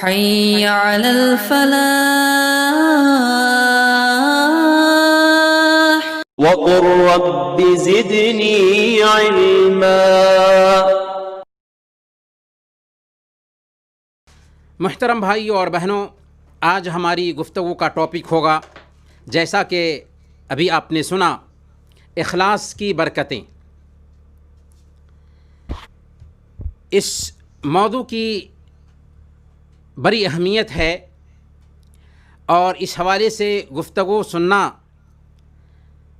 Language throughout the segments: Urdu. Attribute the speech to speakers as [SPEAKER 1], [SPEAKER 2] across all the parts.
[SPEAKER 1] حي على الفلاح.
[SPEAKER 2] وقل رب زدني علما.
[SPEAKER 3] محترم بھائیوں اور بہنوں، آج ہماری گفتگو کا ٹاپک ہوگا، جیسا کہ ابھی آپ نے سنا، اخلاص کی برکتیں۔ اس موضوع کی بڑی اہمیت ہے اور اس حوالے سے گفتگو سننا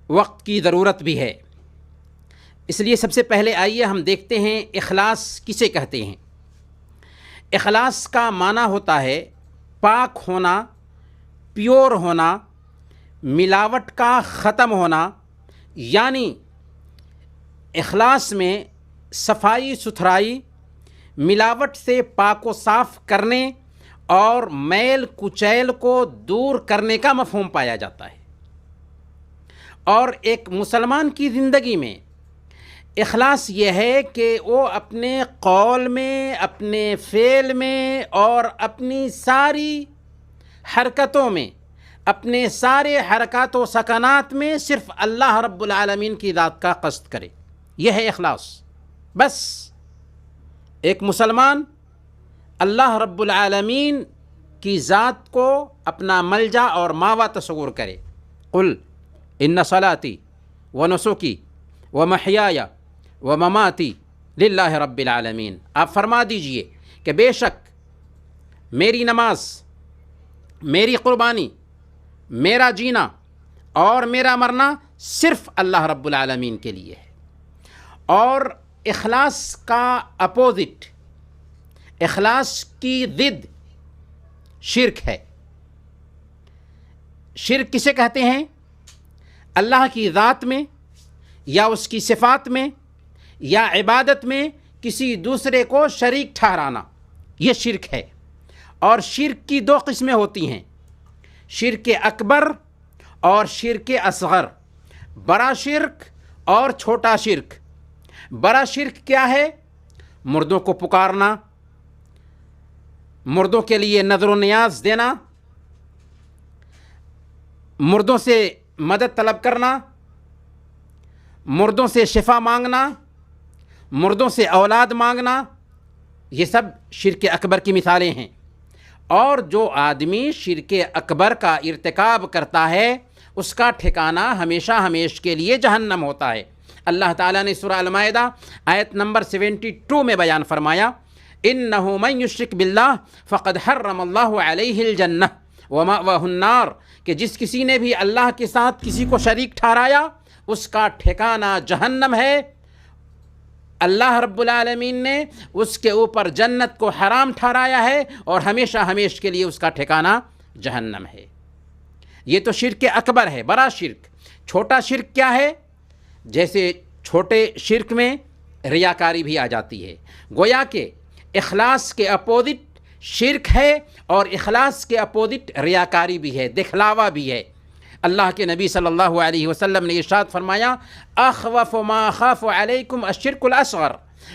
[SPEAKER 3] وقت کی ضرورت بھی ہے۔ اس لیے سب سے پہلے آئیے ہم دیکھتے ہیں اخلاص کسے کہتے ہیں۔ اخلاص کا معنی ہوتا ہے پاک ہونا، پیور ہونا، ملاوٹ کا ختم ہونا، یعنی اخلاص میں صفائی ستھرائی، ملاوٹ سے پاک و صاف کرنے اور میل کچیل کو دور کرنے کا مفہوم پایا جاتا ہے۔ اور ایک مسلمان کی زندگی میں اخلاص یہ ہے کہ وہ اپنے قول میں، اپنے فعل میں اور اپنی ساری حرکتوں میں، اپنے سارے حرکات و سکنات میں صرف اللہ رب العالمین کی ذات کا قصد کرے۔ یہ ہے اخلاص۔ بس ایک مسلمان اللہ رب العالمین کی ذات کو اپنا ملجا اور ماوا تصور کرے۔ قل ان صلاتی ونسکی ومحیای ومماتی للہ رب العالمین۔ آپ فرما دیجئے کہ بے شک میری نماز، میری قربانی، میرا جینا اور میرا مرنا صرف اللہ رب العالمین کے لیے ہے۔ اور اخلاص کا اپوزٹ، اخلاص کی ضد شرک ہے۔ شرک کسے کہتے ہیں؟ اللہ کی ذات میں یا اس کی صفات میں یا عبادت میں کسی دوسرے کو شریک ٹھہرانا، یہ شرک ہے۔ اور شرک کی دو قسمیں ہوتی ہیں، شرک اکبر اور شرک اصغر، بڑا شرک اور چھوٹا شرک۔ بڑا شرک کیا ہے؟ مردوں کو پکارنا، مردوں کے لیے نذر و نیاز دینا، مردوں سے مدد طلب کرنا، مردوں سے شفا مانگنا، مردوں سے اولاد مانگنا، یہ سب شرک اکبر کی مثالیں ہیں۔ اور جو آدمی شرک اکبر کا ارتکاب کرتا ہے اس کا ٹھکانہ ہمیشہ ہمیش کے لیے جہنم ہوتا ہے۔ اللہ تعالیٰ نے سورہ المائدہ آیت نمبر 72 میں بیان فرمایا، اِنَّهُ مَن يُشْرِكْ بِاللَّهِ فَقَدْ حَرَّمَ اللَّهُ عَلَيْهِ الْجَنَّةَ وَمَأْوَاهُ النَّارُ، کہ جس کسی نے بھی اللہ کے ساتھ کسی کو شریک ٹھہرایا اس کا ٹھکانہ جہنم ہے۔ اللہ رب العالمین نے اس کے اوپر جنت کو حرام ٹھہرایا ہے اور ہمیشہ ہمیش کے لیے اس کا ٹھکانہ جہنم ہے۔ یہ تو شرک اکبر ہے، بڑا شرک۔ چھوٹا شرک کیا ہے؟ جیسے چھوٹے شرک میں ریاکاری بھی آ جاتی ہے۔ گویا کہ اخلاص کے اپوزٹ شرک ہے اور اخلاص کے اپوزٹ ریاکاری بھی ہے، دکھلاوا بھی ہے۔ اللہ کے نبی صلی اللہ علیہ وسلم نے ارشاد فرمایا، اخوف ما اخاف علیکم الشرک الاصغر،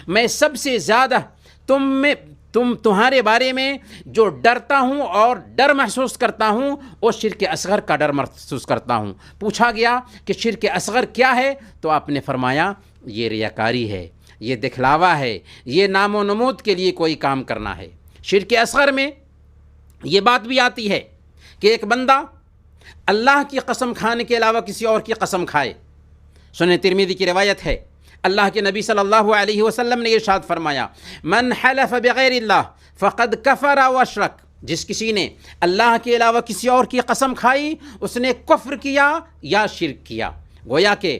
[SPEAKER 3] میں سب سے زیادہ تمہارے بارے میں جو ڈرتا ہوں اور ڈر محسوس کرتا ہوں وہ شرک اصغر کا ڈر محسوس کرتا ہوں۔ پوچھا گیا کہ شرک اصغر کیا ہے؟ تو آپ نے فرمایا یہ ریاکاری ہے، یہ دکھلاوا ہے، یہ نام و نمود کے لیے کوئی کام کرنا ہے۔ شرک اصغر میں یہ بات بھی آتی ہے کہ ایک بندہ اللہ کی قسم کھانے کے علاوہ کسی اور کی قسم کھائے۔ سنن ترمذی کی روایت ہے، اللہ کے نبی صلی اللہ علیہ وسلم نے ارشاد فرمایا، من حلف بغیر اللہ فقد کفر و اشرک، جس کسی نے اللہ کے علاوہ کسی اور کی قسم کھائی اس نے کفر کیا یا شرک کیا۔ گویا کہ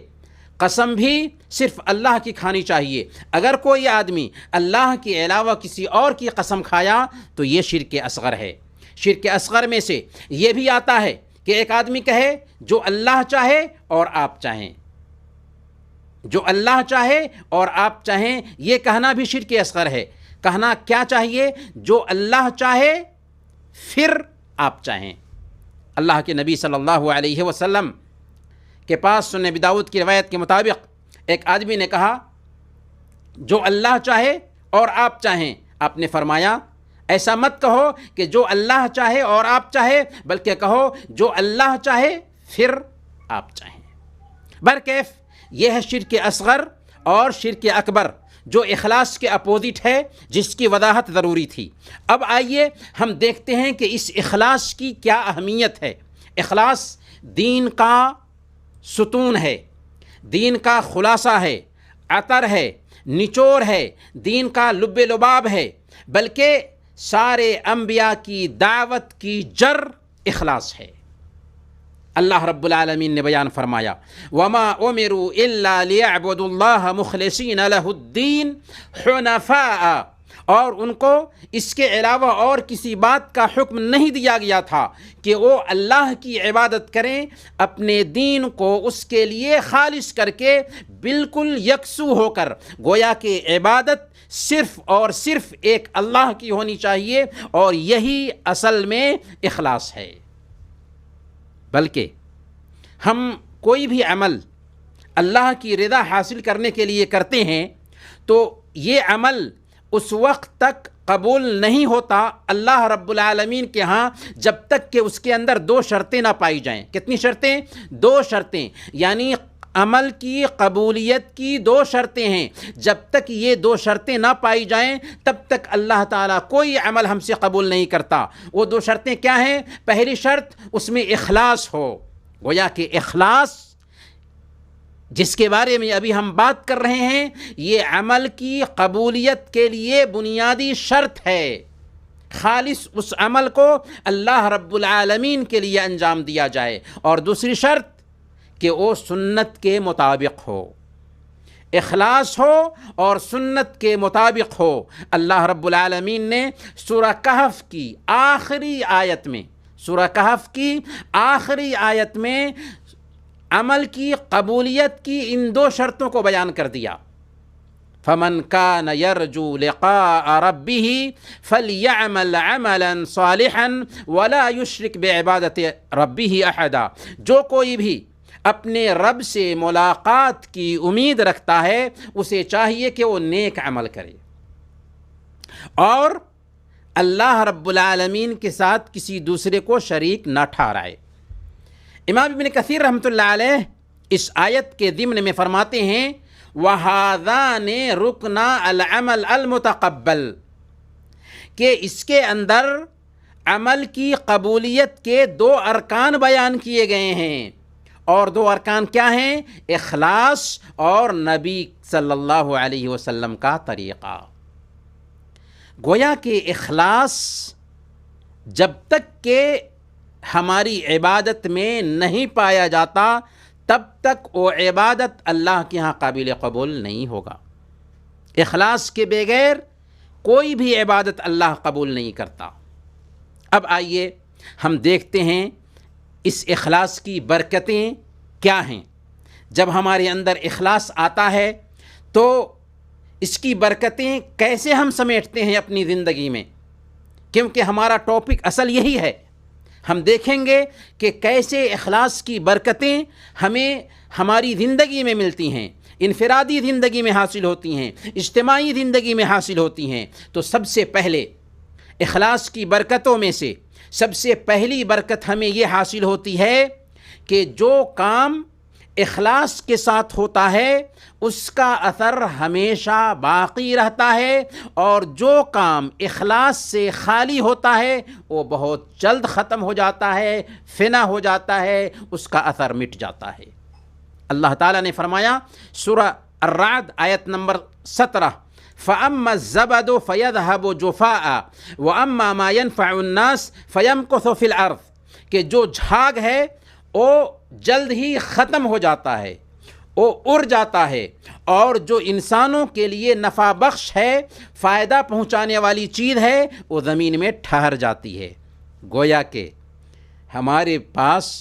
[SPEAKER 3] قسم بھی صرف اللہ کی کھانی چاہیے۔ اگر کوئی آدمی اللہ کے علاوہ کسی اور کی قسم کھایا تو یہ شرک اصغر ہے۔ شرک اصغر میں سے یہ بھی آتا ہے کہ ایک آدمی کہے جو اللہ چاہے اور آپ چاہیں، جو اللہ چاہے اور آپ چاہیں، یہ کہنا بھی شرک اصغر ہے۔ کہنا کیا چاہیے؟ جو اللہ چاہے پھر آپ چاہیں۔ اللہ کے نبی صلی اللہ علیہ وسلم کے پاس سنن ابی داؤد کی روایت کے مطابق ایک آدمی نے کہا جو اللہ چاہے اور آپ چاہیں۔ آپ نے فرمایا ایسا مت کہو کہ جو اللہ چاہے اور آپ چاہے، بلکہ کہو جو اللہ چاہے پھر آپ چاہیں۔ برکیف یہ ہے شرک اصغر اور شرک اکبر، جو اخلاص کے اپوزٹ ہے، جس کی وضاحت ضروری تھی۔ اب آئیے ہم دیکھتے ہیں کہ اس اخلاص کی کیا اہمیت ہے۔ اخلاص دین کا ستون ہے، دین کا خلاصہ ہے، عطر ہے، نچوڑ ہے، دین کا لب لباب ہے، بلکہ سارے انبیاء کی دعوت کی جڑ اخلاص ہے۔ اللہ رب العالمین نے بیان فرمایا وَمَا أُمِرُوا إِلَّا لِيَعْبُدُوا اللَّهَ مُخْلِصِينَ لَهُ الدِّينَ حُنَفَاءَ، اور ان کو اس کے علاوہ اور کسی بات کا حکم نہیں دیا گیا تھا کہ وہ اللہ کی عبادت کریں، اپنے دین کو اس کے لیے خالص کر کے بالکل یکسو ہو کر، گویا کہ عبادت صرف اور صرف ایک اللہ کی ہونی چاہیے، اور یہی اصل میں اخلاص ہے۔ بلکہ ہم کوئی بھی عمل اللہ کی رضا حاصل کرنے کے لیے کرتے ہیں تو یہ عمل اس وقت تک قبول نہیں ہوتا اللہ رب العالمین کے ہاں جب تک کہ اس کے اندر دو شرطیں نہ پائی جائیں۔ کتنی شرطیں؟ دو شرطیں، یعنی عمل کی قبولیت کی دو شرطیں ہیں۔ جب تک یہ دو شرطیں نہ پائی جائیں تب تک اللہ تعالیٰ کوئی عمل ہم سے قبول نہیں کرتا۔ وہ دو شرطیں کیا ہیں؟ پہلی شرط اس میں اخلاص ہو، گویا کہ اخلاص جس کے بارے میں ابھی ہم بات کر رہے ہیں، یہ عمل کی قبولیت کے لیے بنیادی شرط ہے۔ خالص اس عمل کو اللہ رب العالمین کے لیے انجام دیا جائے۔ اور دوسری شرط کہ وہ سنت کے مطابق ہو، اخلاص ہو اور سنت کے مطابق ہو۔ اللہ رب العالمین نے سورہ کہف کی آخری آیت میں، سورہ کہف کی آخری آیت میں عمل کی قبولیت کی ان دو شرطوں کو بیان کر دیا۔ فَمَنْ كَانَ يَرْجُو لِقَاءَ رَبِّهِ فَلْيَعْمَلْ عَمَلًا صَالِحًا وَلَا يُشْرِكْ بِعِبَادَةِ رَبِّهِ أَحَدًا، جو کوئی بھی اپنے رب سے ملاقات کی امید رکھتا ہے اسے چاہیے کہ وہ نیک عمل کرے اور اللہ رب العالمین کے ساتھ کسی دوسرے کو شریک نہ ٹھہرائے۔ امام ابن کثیر رحمۃ اللہ علیہ اس آیت کے ضمن میں فرماتے ہیں وَهَذَانِ رُكْنَا الْعَمَلِ الْمُتَقَبَّلِ، کہ اس کے اندر عمل کی قبولیت کے دو ارکان بیان کیے گئے ہیں، اور دو ارکان کیا ہیں؟ اخلاص اور نبی صلی اللہ علیہ وسلم کا طریقہ۔ گویا کہ اخلاص جب تک کہ ہماری عبادت میں نہیں پایا جاتا تب تک وہ عبادت اللہ کے ہاں قابل قبول نہیں ہوگا۔ اخلاص کے بغیر کوئی بھی عبادت اللہ قبول نہیں کرتا۔ اب آئیے ہم دیکھتے ہیں اس اخلاص کی برکتیں کیا ہیں۔ جب ہمارے اندر اخلاص آتا ہے تو اس کی برکتیں کیسے ہم سمیٹتے ہیں اپنی زندگی میں، کیونکہ ہمارا ٹاپک اصل یہی ہے۔ ہم دیکھیں گے کہ کیسے اخلاص کی برکتیں ہمیں ہماری زندگی میں ملتی ہیں، انفرادی زندگی میں حاصل ہوتی ہیں، اجتماعی زندگی میں حاصل ہوتی ہیں۔ تو سب سے پہلے اخلاص کی برکتوں میں سے سب سے پہلی برکت ہمیں یہ حاصل ہوتی ہے کہ جو کام اخلاص کے ساتھ ہوتا ہے اس کا اثر ہمیشہ باقی رہتا ہے، اور جو کام اخلاص سے خالی ہوتا ہے وہ بہت جلد ختم ہو جاتا ہے، فنا ہو جاتا ہے، اس کا اثر مٹ جاتا ہے۔ اللہ تعالیٰ نے فرمایا سورہ الرعد آیت نمبر 17 فَأَمَّا الزَّبَدُ فَيَذْهَبُ جُفَاءً وَأَمَّا مَا يَنْفَعُ النَّاسِ فَيَمْكُثُ فِي الْأَرْضِ، کہ جو جھاگ ہے وہ جلد ہی ختم ہو جاتا ہے، وہ اڑ جاتا ہے، اور جو انسانوں کے لیے نفع بخش ہے، فائدہ پہنچانے والی چیز ہے، وہ زمین میں ٹھہر جاتی ہے۔ گویا کہ ہمارے پاس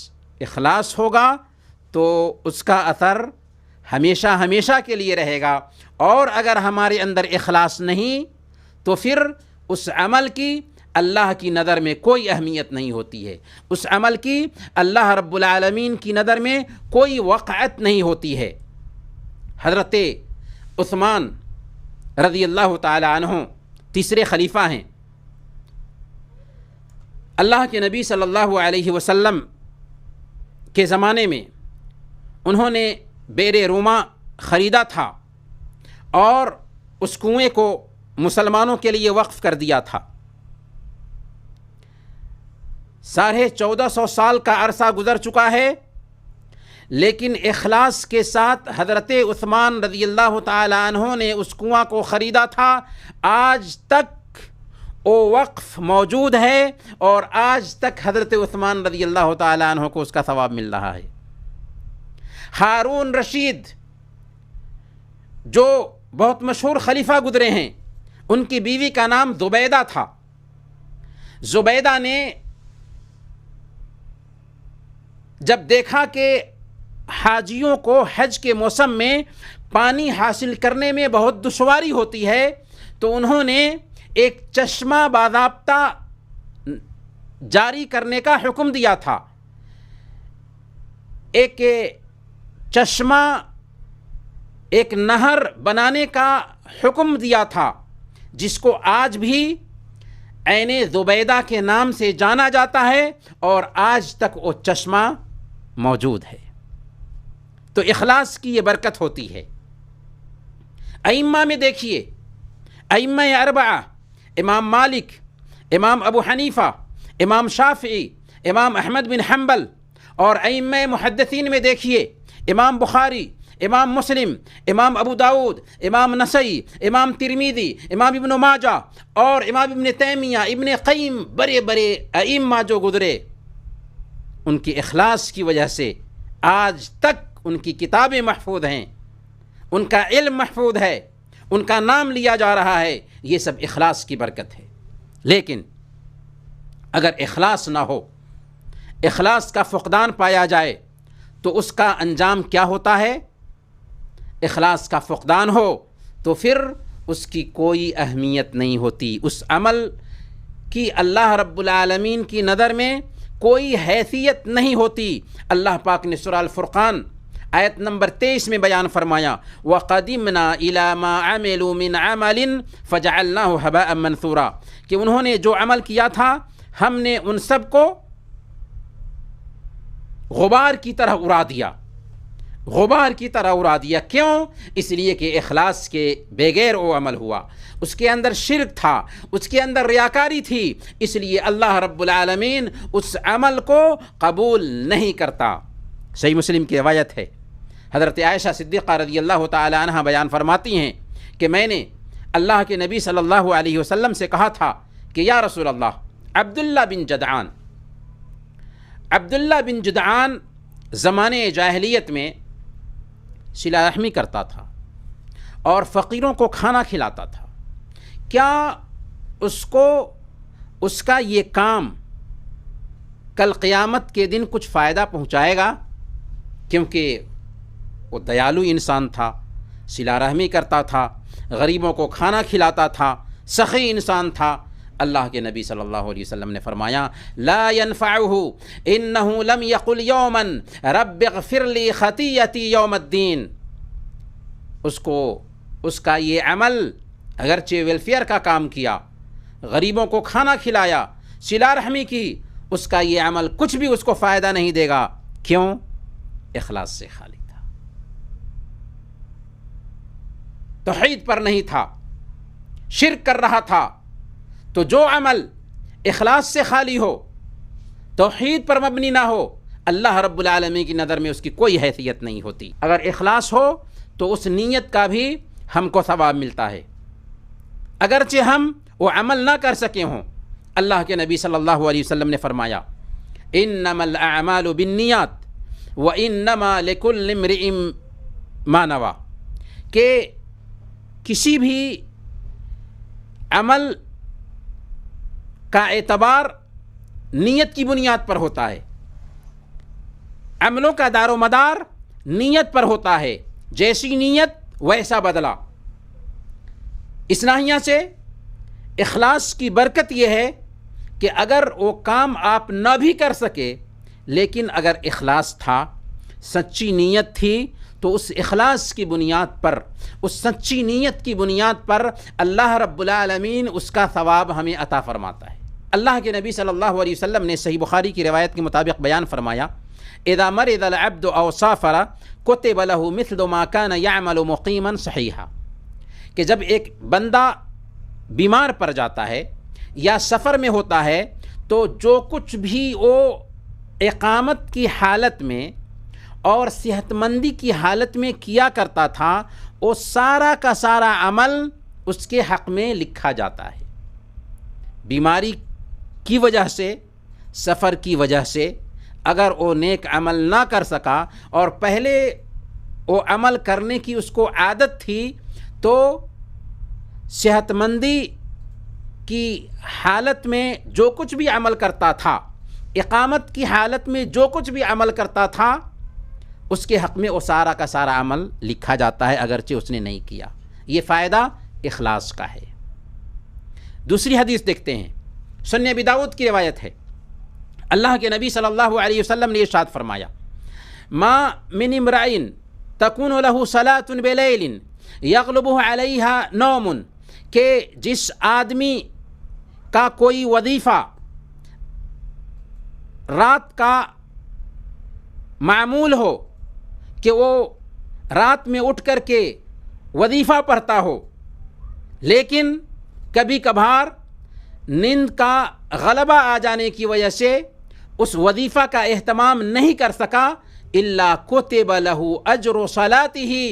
[SPEAKER 3] اخلاص ہوگا تو اس کا اثر ہمیشہ ہمیشہ کے لیے رہے گا، اور اگر ہمارے اندر اخلاص نہیں تو پھر اس عمل کی اللہ کی نظر میں کوئی اہمیت نہیں ہوتی ہے، اس عمل کی اللہ رب العالمین کی نظر میں کوئی وقعت نہیں ہوتی ہے۔ حضرت عثمان رضی اللہ تعالی عنہ تیسرے خلیفہ ہیں، اللہ کے نبی صلی اللہ علیہ وسلم کے زمانے میں انہوں نے بئر روما خریدا تھا اور اس کنویں کو مسلمانوں کے لیے وقف کر دیا تھا۔ 1450 سال کا عرصہ گزر چکا ہے، لیکن اخلاص کے ساتھ حضرت عثمان رضی اللہ تعالی عنہ نے اس کنواں کو خریدا تھا۔ آج تک وہ وقف موجود ہے اور آج تک حضرت عثمان رضی اللہ تعالی عنہ کو اس کا ثواب مل رہا ہے۔ ہارون رشید جو بہت مشہور خلیفہ گزرے ہیں، ان کی بیوی کا نام زبیدہ تھا۔ زبیدہ نے جب دیکھا کہ حاجیوں کو حج کے موسم میں پانی حاصل کرنے میں بہت دشواری ہوتی ہے، تو انہوں نے ایک چشمہ باضابطہ جاری کرنے کا حکم دیا تھا۔ ایک چشمہ، ایک نہر بنانے کا حکم دیا تھا، جس کو آج بھی عین زبیدہ کے نام سے جانا جاتا ہے اور آج تک وہ چشمہ موجود ہے۔ تو اخلاص کی یہ برکت ہوتی ہے۔ ائمہ میں دیکھیے، ائمہ اربعہ، امام مالک، امام ابو حنیفہ، امام شافعی، امام احمد بن حنبل، اور ائمہ محدثین میں دیکھیے، امام بخاری، امام مسلم، امام ابو داود، امام نسائی، امام ترمذی، امام ابن ماجہ اور امام ابن تیمیہ، ابن قیم، بڑے بڑے ائمہ جو گزرے، ان کی اخلاص کی وجہ سے آج تک ان کی کتابیں محفوظ ہیں، ان کا علم محفوظ ہے، ان کا نام لیا جا رہا ہے۔ یہ سب اخلاص کی برکت ہے۔ لیکن اگر اخلاص نہ ہو، اخلاص کا فقدان پایا جائے، تو اس کا انجام کیا ہوتا ہے؟ اخلاص کا فقدان ہو تو پھر اس کی کوئی اہمیت نہیں ہوتی، اس عمل کی اللہ رب العالمین کی نظر میں کوئی حیثیت نہیں ہوتی۔ اللہ پاک نے سورہ الفرقان آیت نمبر 23 میں بیان فرمایا، وَقَدِمْنَا إِلَى مَا عَمِلُوا مِنْ عَمَلٍ فَجَعَلْنَاهُ هَبَاءً مَنْثُورًا، کہ انہوں نے جو عمل کیا تھا ہم نے ان سب کو غبار کی طرح اڑا دیا، غبار کی طرح اڑا دیا۔ کیوں؟ اس لیے کہ اخلاص کے بغیر وہ عمل ہوا، اس کے اندر شرک تھا، اس کے اندر ریاکاری تھی، اس لیے اللہ رب العالمین اس عمل کو قبول نہیں کرتا۔ صحیح مسلم کی روایت ہے، حضرت عائشہ صدیقہ رضی اللہ تعالی عنہ بیان فرماتی ہیں کہ میں نے اللہ کے نبی صلی اللہ علیہ وسلم سے کہا تھا کہ یا رسول اللہ، عبداللہ بن جدعان زمانے جاہلیت میں صلہ رحمی کرتا تھا اور فقیروں کو کھانا کھلاتا تھا، کیا اس کا یہ کام کل قیامت کے دن کچھ فائدہ پہنچائے گا؟ کیونکہ وہ دیالو انسان تھا، صلہ رحمی کرتا تھا، غریبوں کو کھانا کھلاتا تھا، سخی انسان تھا۔ اللہ کے نبی صلی اللہ علیہ وسلم نے فرمایا، لا ينفعه انه لم يقل يوما رب اغفر لي خطیئتی یوم الدین۔ اس کا یہ عمل اگرچہ ویلفیئر کا کام کیا، غریبوں کو کھانا کھلایا، صلہ رحمی کی، اس کا یہ عمل کچھ بھی اس کو فائدہ نہیں دے گا۔ کیوں؟ اخلاص سے خالی تھا، توحید پر نہیں تھا، شرک کر رہا تھا۔ تو جو عمل اخلاص سے خالی ہو، توحید پر مبنی نہ ہو، اللہ رب العالمین کی نظر میں اس کی کوئی حیثیت نہیں ہوتی۔ اگر اخلاص ہو تو اس نیت کا بھی ہم کو ثواب ملتا ہے، اگرچہ ہم وہ عمل نہ کر سکے ہوں۔ اللہ کے نبی صلی اللہ علیہ وسلم نے فرمایا، انما الاعمال بالنیات وانما لکل امرئ ما نوی، کہ کسی بھی عمل کا اعتبار نیت کی بنیاد پر ہوتا ہے، عملوں کا دار و مدار نیت پر ہوتا ہے، جیسی نیت ویسا بدلہ۔ اس ناحیہ سے اخلاص کی برکت یہ ہے کہ اگر وہ کام آپ نہ بھی کر سکے، لیکن اگر اخلاص تھا، سچی نیت تھی، تو اس اخلاص کی بنیاد پر، اس سچی نیت کی بنیاد پر اللہ رب العالمین اس کا ثواب ہمیں عطا فرماتا ہے۔ اللہ کے نبی صلی اللہ علیہ وسلم نے صحیح بخاری کی روایت کے مطابق بیان فرمایا، اذا مرض العبد او سافر كتب له مثل ما كان يعمل مقيما صحيحا، کہ جب ایک بندہ بیمار پڑ جاتا ہے یا سفر میں ہوتا ہے تو جو کچھ بھی وہ اقامت کی حالت میں اور صحت مندی کی حالت میں کیا کرتا تھا وہ سارا کا سارا عمل اس کے حق میں لکھا جاتا ہے۔ بیماری کی وجہ سے، سفر کی وجہ سے اگر وہ نیک عمل نہ کر سکا اور پہلے وہ عمل کرنے کی اس کو عادت تھی تو صحت مندی کی حالت میں جو کچھ بھی عمل کرتا تھا، اقامت کی حالت میں جو کچھ بھی عمل کرتا تھا اس کے حق میں وہ سارا کا سارا عمل لکھا جاتا ہے اگرچہ اس نے نہیں کیا۔ یہ فائدہ اخلاص کا ہے۔ دوسری حدیث دیکھتے ہیں، سنن ابی داؤد کی روایت ہے، اللہ کے نبی صلی اللہ علیہ وسلم نے ارشاد فرمایا، ما من امرئ تکون له صلاۃ بلیل یغلبہ علیہا نوم، کہ جس آدمی کا کوئی وظیفہ رات کا معمول ہو کہ وہ رات میں اٹھ کر کے وظیفہ پڑھتا ہو، لیکن کبھی کبھار نیند کا غلبہ آ جانے کی وجہ سے اس وظیفہ کا اہتمام نہیں کر سکا، الا کتب له اجر صلاته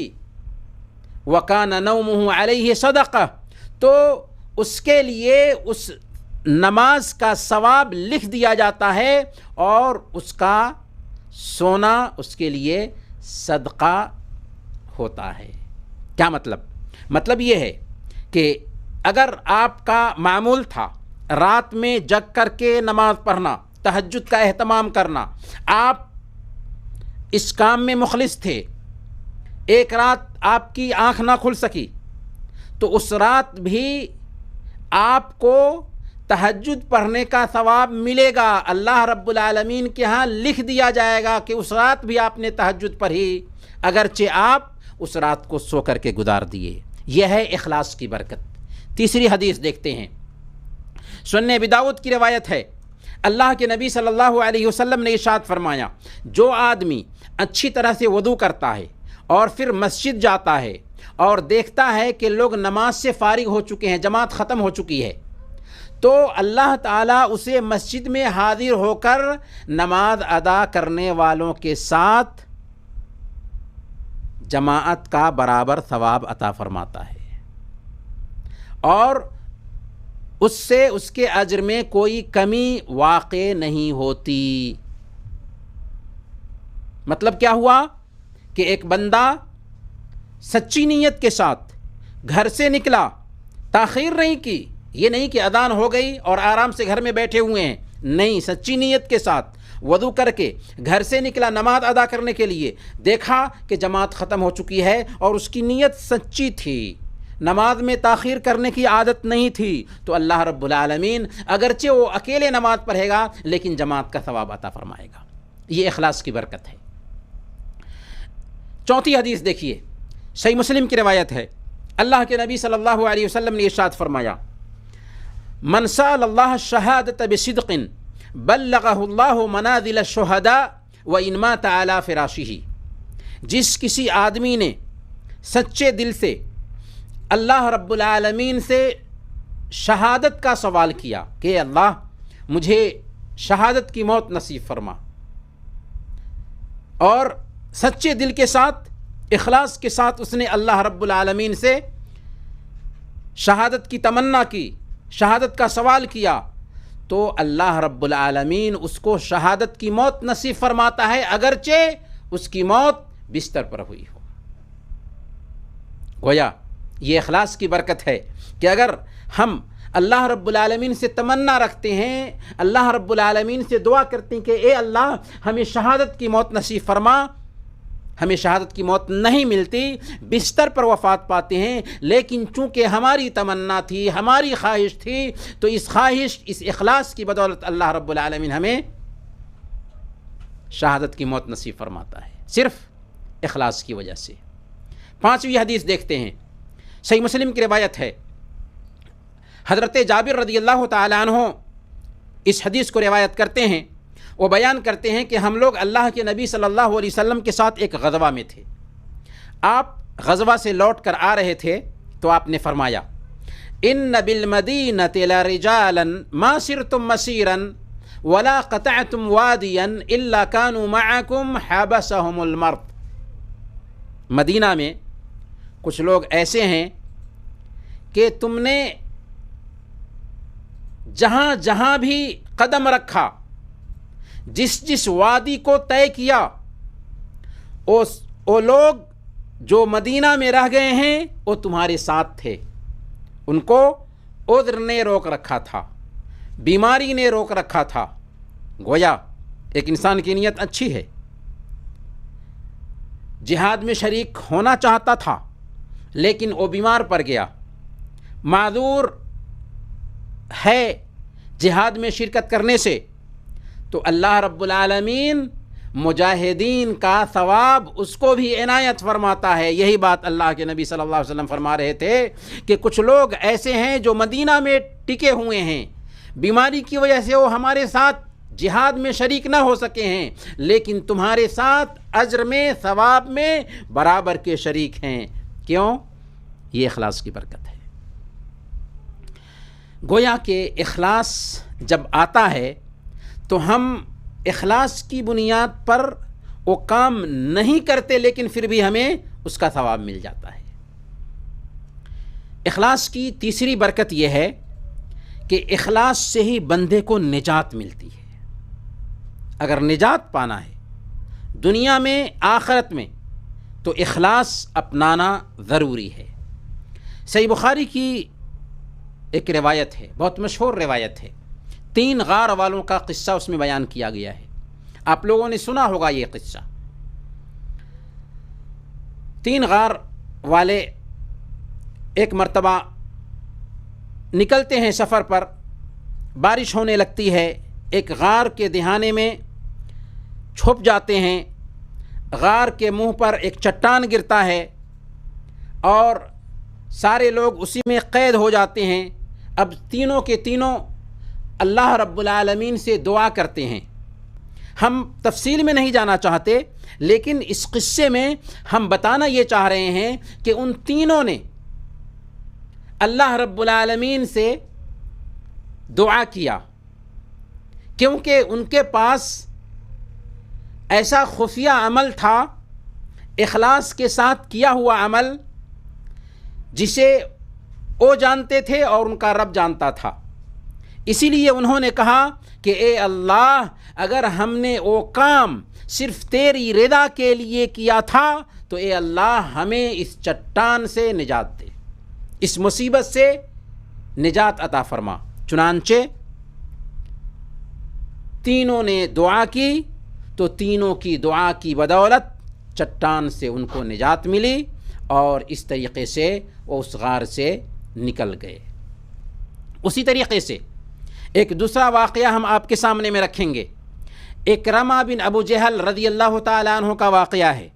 [SPEAKER 3] وکان نومه علیہ صدقہ، تو اس کے لیے اس نماز کا ثواب لکھ دیا جاتا ہے اور اس کا سونا اس کے لیے صدقہ ہوتا ہے۔ کیا مطلب یہ ہے کہ اگر آپ کا معمول تھا رات میں جگ کر کے نماز پڑھنا، تہجد کا اہتمام کرنا، آپ اس کام میں مخلص تھے، ایک رات آپ کی آنکھ نہ کھل سکی تو اس رات بھی آپ کو تہجد پڑھنے کا ثواب ملے گا، اللہ رب العالمین کے ہاں لکھ دیا جائے گا کہ اس رات بھی آپ نے تہجد پڑھی اگرچہ آپ اس رات کو سو کر کے گزار دیے۔ یہ ہے اخلاص کی برکت۔ تیسری حدیث دیکھتے ہیں، سنن ابی داؤد کی روایت ہے، اللہ کے نبی صلی اللہ علیہ وسلم نے ارشاد فرمایا، جو آدمی اچھی طرح سے وضو کرتا ہے اور پھر مسجد جاتا ہے اور دیکھتا ہے کہ لوگ نماز سے فارغ ہو چکے ہیں، جماعت ختم ہو چکی ہے، تو اللہ تعالیٰ اسے مسجد میں حاضر ہو کر نماز ادا کرنے والوں کے ساتھ جماعت کا برابر ثواب عطا فرماتا ہے، اور اس سے اس کے اجر میں کوئی کمی واقع نہیں ہوتی۔ مطلب کیا ہوا کہ ایک بندہ سچی نیت کے ساتھ گھر سے نکلا، تاخیر نہیں کی، یہ نہیں کہ اذان ہو گئی اور آرام سے گھر میں بیٹھے ہوئے ہیں، نہیں، سچی نیت کے ساتھ وضو کر کے گھر سے نکلا نماز ادا کرنے کے لیے، دیکھا کہ جماعت ختم ہو چکی ہے اور اس کی نیت سچی تھی، نماز میں تاخیر کرنے کی عادت نہیں تھی، تو اللہ رب العالمین اگرچہ وہ اکیلے نماز پڑھے گا لیکن جماعت کا ثواب عطا فرمائے گا۔ یہ اخلاص کی برکت ہے۔ چوتھی حدیث دیکھیے، صحیح مسلم کی روایت ہے، اللہ کے نبی صلی اللہ علیہ وسلم نے ارشاد فرمایا، من سأل اللہ الشہادۃ بصدق بلغہ اللہ منازل الشہداء وإن مات علی فراشہ، جس کسی آدمی نے سچے دل سے اللہ رب العالمین سے شہادت کا سوال کیا کہ اللہ مجھے شہادت کی موت نصیب فرما، اور سچے دل کے ساتھ اخلاص کے ساتھ اس نے اللہ رب العالمین سے شہادت کی تمنا کی، شہادت کا سوال کیا، تو اللہ رب العالمین اس کو شہادت کی موت نصیب فرماتا ہے اگرچہ اس کی موت بستر پر ہوئی ہو۔ گویا یہ اخلاص کی برکت ہے کہ اگر ہم اللہ رب العالمین سے تمنا رکھتے ہیں، اللہ رب العالمین سے دعا کرتے ہیں کہ اے اللہ ہمیں شہادت کی موت نصیب فرما، ہمیں شہادت کی موت نہیں ملتی، بستر پر وفات پاتے ہیں، لیکن چونکہ ہماری تمنا تھی، ہماری خواہش تھی، تو اس خواہش، اس اخلاص کی بدولت اللہ رب العالمین ہمیں شہادت کی موت نصیب فرماتا ہے، صرف اخلاص کی وجہ سے۔ پانچویں حدیث دیکھتے ہیں، صحیح مسلم کی روایت ہے، حضرت جابر رضی اللہ تعالیٰ عنہ اس حدیث کو روایت کرتے ہیں، وہ بیان کرتے ہیں کہ ہم لوگ اللہ کے نبی صلی اللہ علیہ وسلم کے ساتھ ایک غزوہ میں تھے۔ آپ غزوہ سے لوٹ کر آ رہے تھے تو آپ نے فرمایا ان بالمدینۃ لرجالا ما سرتم مسیرا ولا قطعتم وادیا الا كانوا معكم حبسهم المرض۔ مدینہ میں کچھ لوگ ایسے ہیں کہ تم نے جہاں جہاں بھی قدم رکھا، جس جس وادی کو طے کیا، وہ لوگ جو مدینہ میں رہ گئے ہیں وہ تمہارے ساتھ تھے۔ ان کو عذر نے روک رکھا تھا، بیماری نے روک رکھا تھا۔ گویا ایک انسان کی نیت اچھی ہے، جہاد میں شریک ہونا چاہتا تھا لیکن وہ بیمار پڑ گیا، معذور ہے جہاد میں شرکت کرنے سے، تو اللہ رب العالمین مجاہدین کا ثواب اس کو بھی عنایت فرماتا ہے۔ یہی بات اللہ کے نبی صلی اللہ علیہ وسلم فرما رہے تھے کہ کچھ لوگ ایسے ہیں جو مدینہ میں ٹکے ہوئے ہیں، بیماری کی وجہ سے وہ ہمارے ساتھ جہاد میں شریک نہ ہو سکے ہیں، لیکن تمہارے ساتھ اجر میں ثواب میں برابر کے شریک ہیں۔ کیوں؟ یہ اخلاص کی برکت ہے۔ گویا کہ اخلاص جب آتا ہے تو ہم اخلاص کی بنیاد پر وہ کام نہیں کرتے، لیکن پھر بھی ہمیں اس کا ثواب مل جاتا ہے۔ اخلاص کی تیسری برکت یہ ہے کہ اخلاص سے ہی بندے کو نجات ملتی ہے۔ اگر نجات پانا ہے دنیا میں آخرت میں تو اخلاص اپنانا ضروری ہے۔ صحیح بخاری کی ایک روایت ہے، بہت مشہور روایت ہے، 3 غار والوں کا قصہ اس میں بیان کیا گیا ہے۔ آپ لوگوں نے سنا ہوگا یہ قصہ۔ 3 غار والے ایک مرتبہ نکلتے ہیں سفر پر، بارش ہونے لگتی ہے، ایک غار کے دہانے میں چھپ جاتے ہیں، غار کے منہ پر ایک چٹان گرتا ہے اور سارے لوگ اسی میں قید ہو جاتے ہیں۔ اب تینوں کے تینوں اللہ رب العالمین سے دعا کرتے ہیں۔ ہم تفصیل میں نہیں جانا چاہتے، لیکن اس قصے میں ہم بتانا یہ چاہ رہے ہیں کہ ان تینوں نے اللہ رب العالمین سے دعا کیا، کیونکہ ان کے پاس ایسا خفیہ عمل تھا، اخلاص کے ساتھ کیا ہوا عمل، جسے وہ جانتے تھے اور ان کا رب جانتا تھا۔ اسی لیے انہوں نے کہا کہ اے اللہ، اگر ہم نے وہ کام صرف تیری رضا کے لیے کیا تھا تو اے اللہ ہمیں اس چٹان سے نجات دے، اس مصیبت سے نجات عطا فرما۔ چنانچہ تینوں نے دعا کی تو تینوں کی دعا کی بدولت چٹان سے ان کو نجات ملی اور اس طریقے سے وہ اس غار سے نکل گئے۔ اسی طریقے سے ایک دوسرا واقعہ ہم آپ کے سامنے میں رکھیں گے۔ اکرمہ بن ابو جہل رضی اللہ تعالیٰ عنہ کا واقعہ ہے۔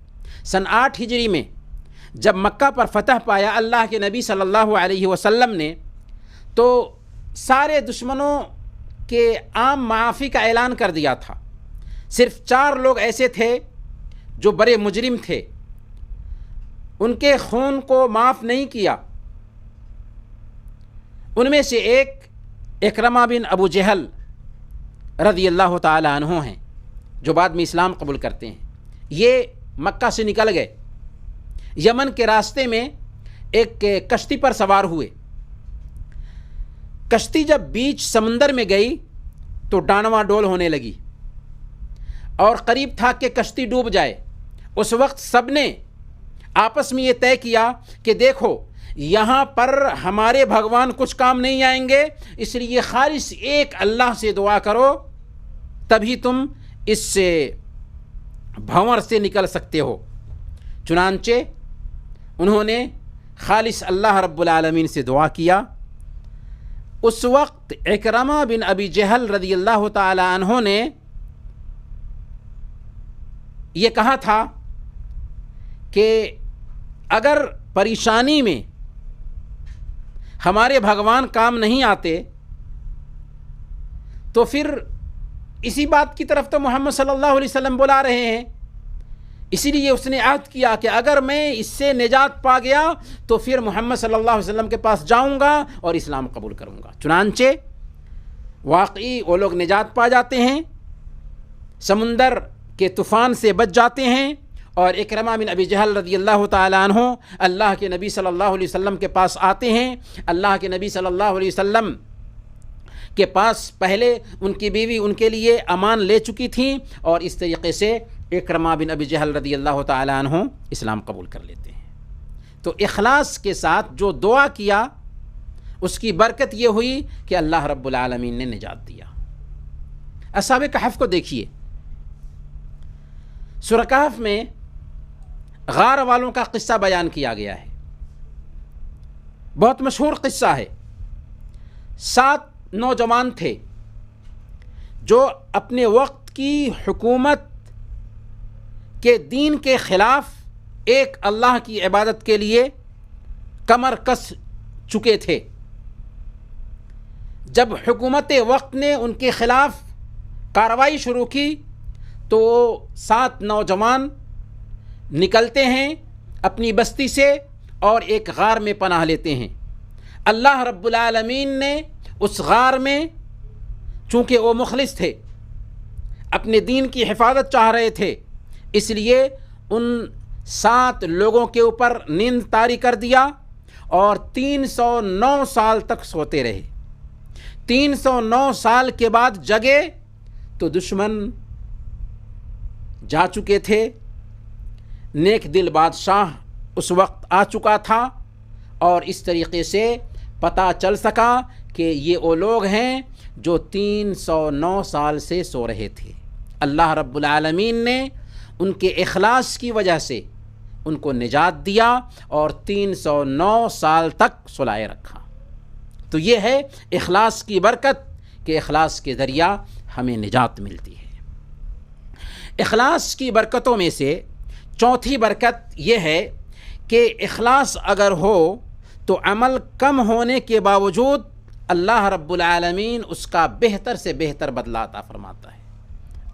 [SPEAKER 3] سن 8 ہجری میں جب مکہ پر فتح پایا اللہ کے نبی صلی اللہ علیہ وسلم نے، تو سارے دشمنوں کے عام معافی کا اعلان کر دیا تھا۔ صرف 4 لوگ ایسے تھے جو بڑے مجرم تھے، ان کے خون کو معاف نہیں کیا۔ ان میں سے ایک اکرمہ بن ابو جہل رضی اللہ تعالی عنہ ہیں، جو بعد میں اسلام قبول کرتے ہیں۔ یہ مکہ سے نکل گئے، یمن کے راستے میں ایک کشتی پر سوار ہوئے۔ کشتی جب بیچ سمندر میں گئی تو ڈانواں ڈول ہونے لگی اور قریب تھا کہ کشتی ڈوب جائے۔ اس وقت سب نے آپس میں یہ طے کیا کہ دیکھو یہاں پر ہمارے بھگوان کچھ کام نہیں آئیں گے، اس لیے خالص ایک اللہ سے دعا کرو، تبھی تم اس سے بھنور سے نکل سکتے ہو۔ چنانچہ انہوں نے خالص اللہ رب العالمین سے دعا کیا۔ اس وقت اکرمہ بن ابی جہل رضی اللہ تعالی عنہ نے یہ کہا تھا کہ اگر پریشانی میں ہمارے بھگوان کام نہیں آتے تو پھر اسی بات کی طرف تو محمد صلی اللہ علیہ وسلم بلا رہے ہیں. اسی لیے اس نے عہد کیا کہ اگر میں اس سے نجات پا گیا تو پھر محمد صلی اللہ علیہ وسلم کے پاس جاؤں گا اور اسلام قبول کروں گا. چنانچہ واقعی وہ لوگ نجات پا جاتے ہیں، سمندر کے طوفان سے بچ جاتے ہیں، اور اکرمہ بن ابی جہل رضی اللہ تعالیٰ عنہ اللہ کے نبی صلی اللہ علیہ وسلم کے پاس آتے ہیں. اللہ کے نبی صلی اللہ علیہ وسلم کے پاس پہلے ان کی بیوی ان کے لیے امان لے چکی تھیں، اور اس طریقے سے اکرمہ بن ابی جہل رضی اللہ تعالیٰ عنہ اسلام قبول کر لیتے ہیں. تو اخلاص کے ساتھ جو دعا کیا اس کی برکت یہ ہوئی کہ اللہ رب العالمین نے نجات دیا. اصحاب کہف کو دیکھیے، سورہ کہف میں غار والوں کا قصہ بیان کیا گیا ہے. بہت مشہور قصہ ہے. 7 نوجوان تھے جو اپنے وقت کی حکومت کے دین کے خلاف ایک اللہ کی عبادت کے لیے کمر کس چکے تھے. جب حکومت وقت نے ان کے خلاف کارروائی شروع کی تو 7 نوجوان نکلتے ہیں اپنی بستی سے اور ایک غار میں پناہ لیتے ہیں. اللہ رب العالمین نے اس غار میں، چونکہ وہ مخلص تھے، اپنے دین کی حفاظت چاہ رہے تھے، اس لیے ان 7 لوگوں کے اوپر نیند طاری کر دیا اور 309 سال تک سوتے رہے. 309 سال کے بعد جگے تو دشمن جا چکے تھے. نیک دل بادشاہ اس وقت آ چکا تھا، اور اس طریقے سے پتہ چل سکا کہ یہ وہ لوگ ہیں جو 309 سال سے سو رہے تھے. اللہ رب العالمین نے ان کے اخلاص کی وجہ سے ان کو نجات دیا اور 309 سال تک سلائے رکھا. تو یہ ہے اخلاص کی برکت کہ اخلاص کے ذریعہ ہمیں نجات ملتی ہے. اخلاص کی برکتوں میں سے چوتھی برکت یہ ہے کہ اخلاص اگر ہو تو عمل کم ہونے کے باوجود اللہ رب العالمین اس کا بہتر سے بہتر بدلہ عطا فرماتا ہے.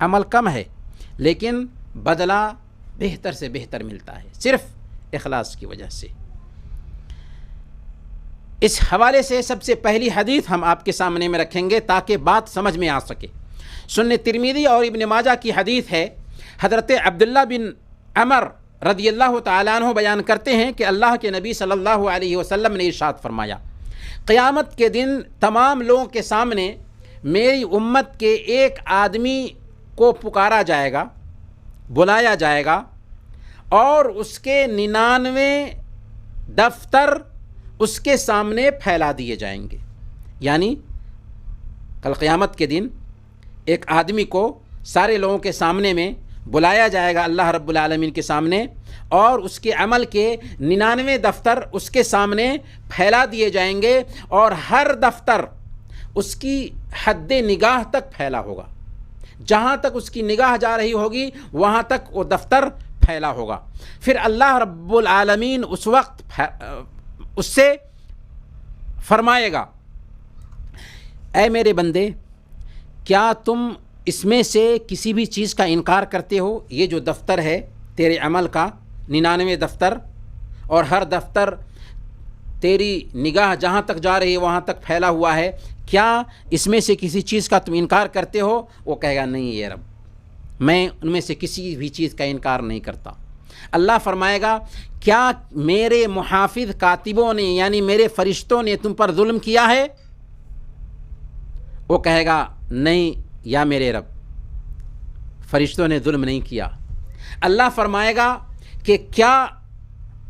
[SPEAKER 3] عمل کم ہے لیکن بدلہ بہتر سے بہتر ملتا ہے صرف اخلاص کی وجہ سے. اس حوالے سے سب سے پہلی حدیث ہم آپ کے سامنے میں رکھیں گے تاکہ بات سمجھ میں آ سکے. سنن ترمذی اور ابن ماجہ کی حدیث ہے. حضرت عبداللہ بن عمر رضی اللہ تعالیٰ عنہ بیان کرتے ہیں کہ اللہ کے نبی صلی اللہ علیہ وسلم نے ارشاد فرمایا، قیامت کے دن تمام لوگوں کے سامنے میری امت کے ایک آدمی کو پکارا جائے گا، بلایا جائے گا، اور اس کے 99 دفتر اس کے سامنے پھیلا دیے جائیں گے. یعنی کل قیامت کے دن ایک آدمی کو سارے لوگوں کے سامنے میں بلایا جائے گا اللہ رب العالمین کے سامنے، اور اس کے عمل کے 99 دفتر اس کے سامنے پھیلا دیے جائیں گے، اور ہر دفتر اس کی حد نگاہ تک پھیلا ہوگا. جہاں تک اس کی نگاہ جا رہی ہوگی وہاں تک وہ دفتر پھیلا ہوگا. پھر اللہ رب العالمین اس وقت اس سے فرمائے گا، اے میرے بندے، کیا تم اس میں سے کسی بھی چیز کا انکار کرتے ہو؟ یہ جو دفتر ہے تیرے عمل کا 99 دفتر، اور ہر دفتر تیری نگاہ جہاں تک جا رہی ہے وہاں تک پھیلا ہوا ہے، کیا اس میں سے کسی چیز کا تم انکار کرتے ہو؟ وہ کہے گا، نہیں یہ رب، میں ان میں سے کسی بھی چیز کا انکار نہیں کرتا. اللہ فرمائے گا، کیا میرے محافظ کاتبوں نے یعنی میرے فرشتوں نے تم پر ظلم کیا ہے؟ وہ کہے گا، نہیں یا میرے رب، فرشتوں نے ظلم نہیں کیا. اللہ فرمائے گا کہ کیا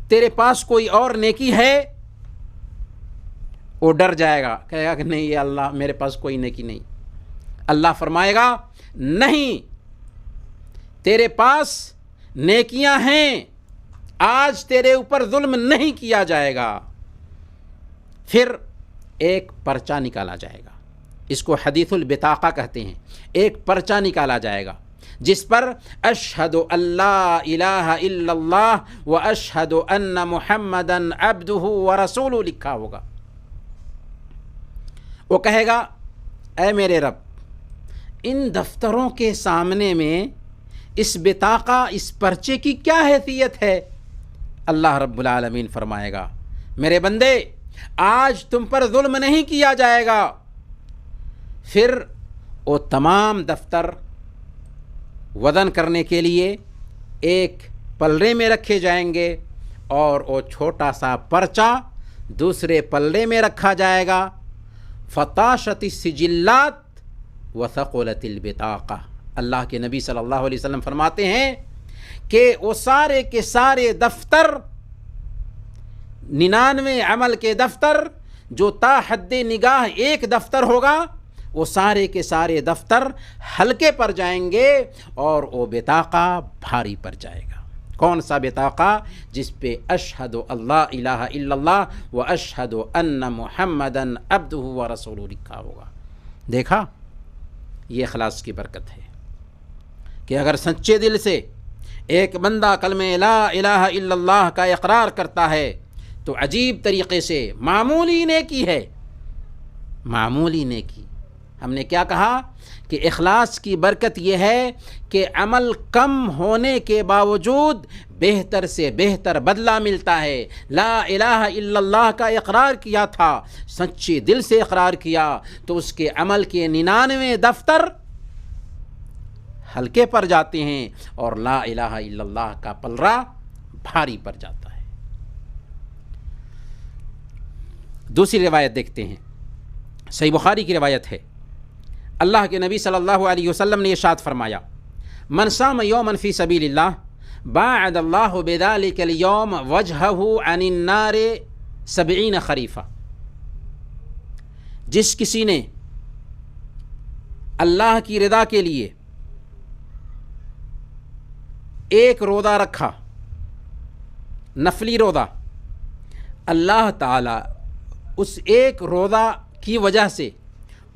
[SPEAKER 3] تیرے پاس کوئی اور نیکی ہے؟ وہ ڈر جائے گا، کہے گا کہ نہیں یہ اللہ، میرے پاس کوئی نیکی نہیں. اللہ فرمائے گا، نہیں، تیرے پاس نیکیاں ہیں، آج تیرے اوپر ظلم نہیں کیا جائے گا. پھر ایک پرچہ نکالا جائے گا، اس کو حدیث البطاقہ کہتے ہیں. ایک پرچہ نکالا جائے گا جس پر اشہد ان لا الہ الا اللہ و اشہد ان محمدا عبدہ ورسولہ لکھا ہوگا. وہ کہے گا، اے میرے رب، ان دفتروں کے سامنے میں اس بطاقہ، اس پرچے کی کیا حیثیت ہے؟ اللہ رب العالمین فرمائے گا میرے بندے آج تم پر ظلم نہیں کیا جائے گا. پھر وہ تمام دفتر وزن کرنے کے لیے ایک پلڑے میں رکھے جائیں گے اور وہ چھوٹا سا پرچہ دوسرے پلڑے میں رکھا جائے گا. فطاشت السجلات وثقلت البطاقہ. اللہ کے نبی صلی اللہ علیہ وسلم فرماتے ہیں کہ وہ سارے کے سارے دفتر، 99 عمل کے دفتر جو تا حد نگاہ ایک دفتر ہوگا، وہ سارے کے سارے دفتر ہلکے پر جائیں گے اور وہ بطاقہ بھاری پر جائے گا. کون سا بطاقہ؟ جس پہ اشہد اللہ الہ الا اللہ و اشہد ان محمدن عبدہ و رسولہ لکھا ہوگا. دیکھا، یہ اخلاص کی برکت ہے کہ اگر سچے دل سے ایک بندہ کلمہ لا الہ الا اللہ کا اقرار کرتا ہے تو عجیب طریقے سے معمولی نیکی ہے، معمولی نیکی. ہم نے کیا کہا کہ اخلاص کی برکت یہ ہے کہ عمل کم ہونے کے باوجود بہتر سے بہتر بدلہ ملتا ہے. لا الہ الا اللہ کا اقرار کیا تھا، سچے دل سے اقرار کیا تو اس کے عمل کے 99 دفتر ہلکے پر جاتے ہیں اور لا الہ الا اللہ کا پلڑا بھاری پر جاتا ہے. دوسری روایت دیکھتے ہیں، صحیح بخاری کی روایت ہے. اللہ کے نبی صلی اللہ علیہ وسلم نے ارشاد فرمایا من صام یوما فی سبیل اللہ باعد اللہ بذلک اليوم وجہہ عن النار 70 خریفہ. جس کسی نے اللہ کی رضا کے لیے ایک روزہ رکھا، نفلی روزہ، اللہ تعالی اس ایک روزہ کی وجہ سے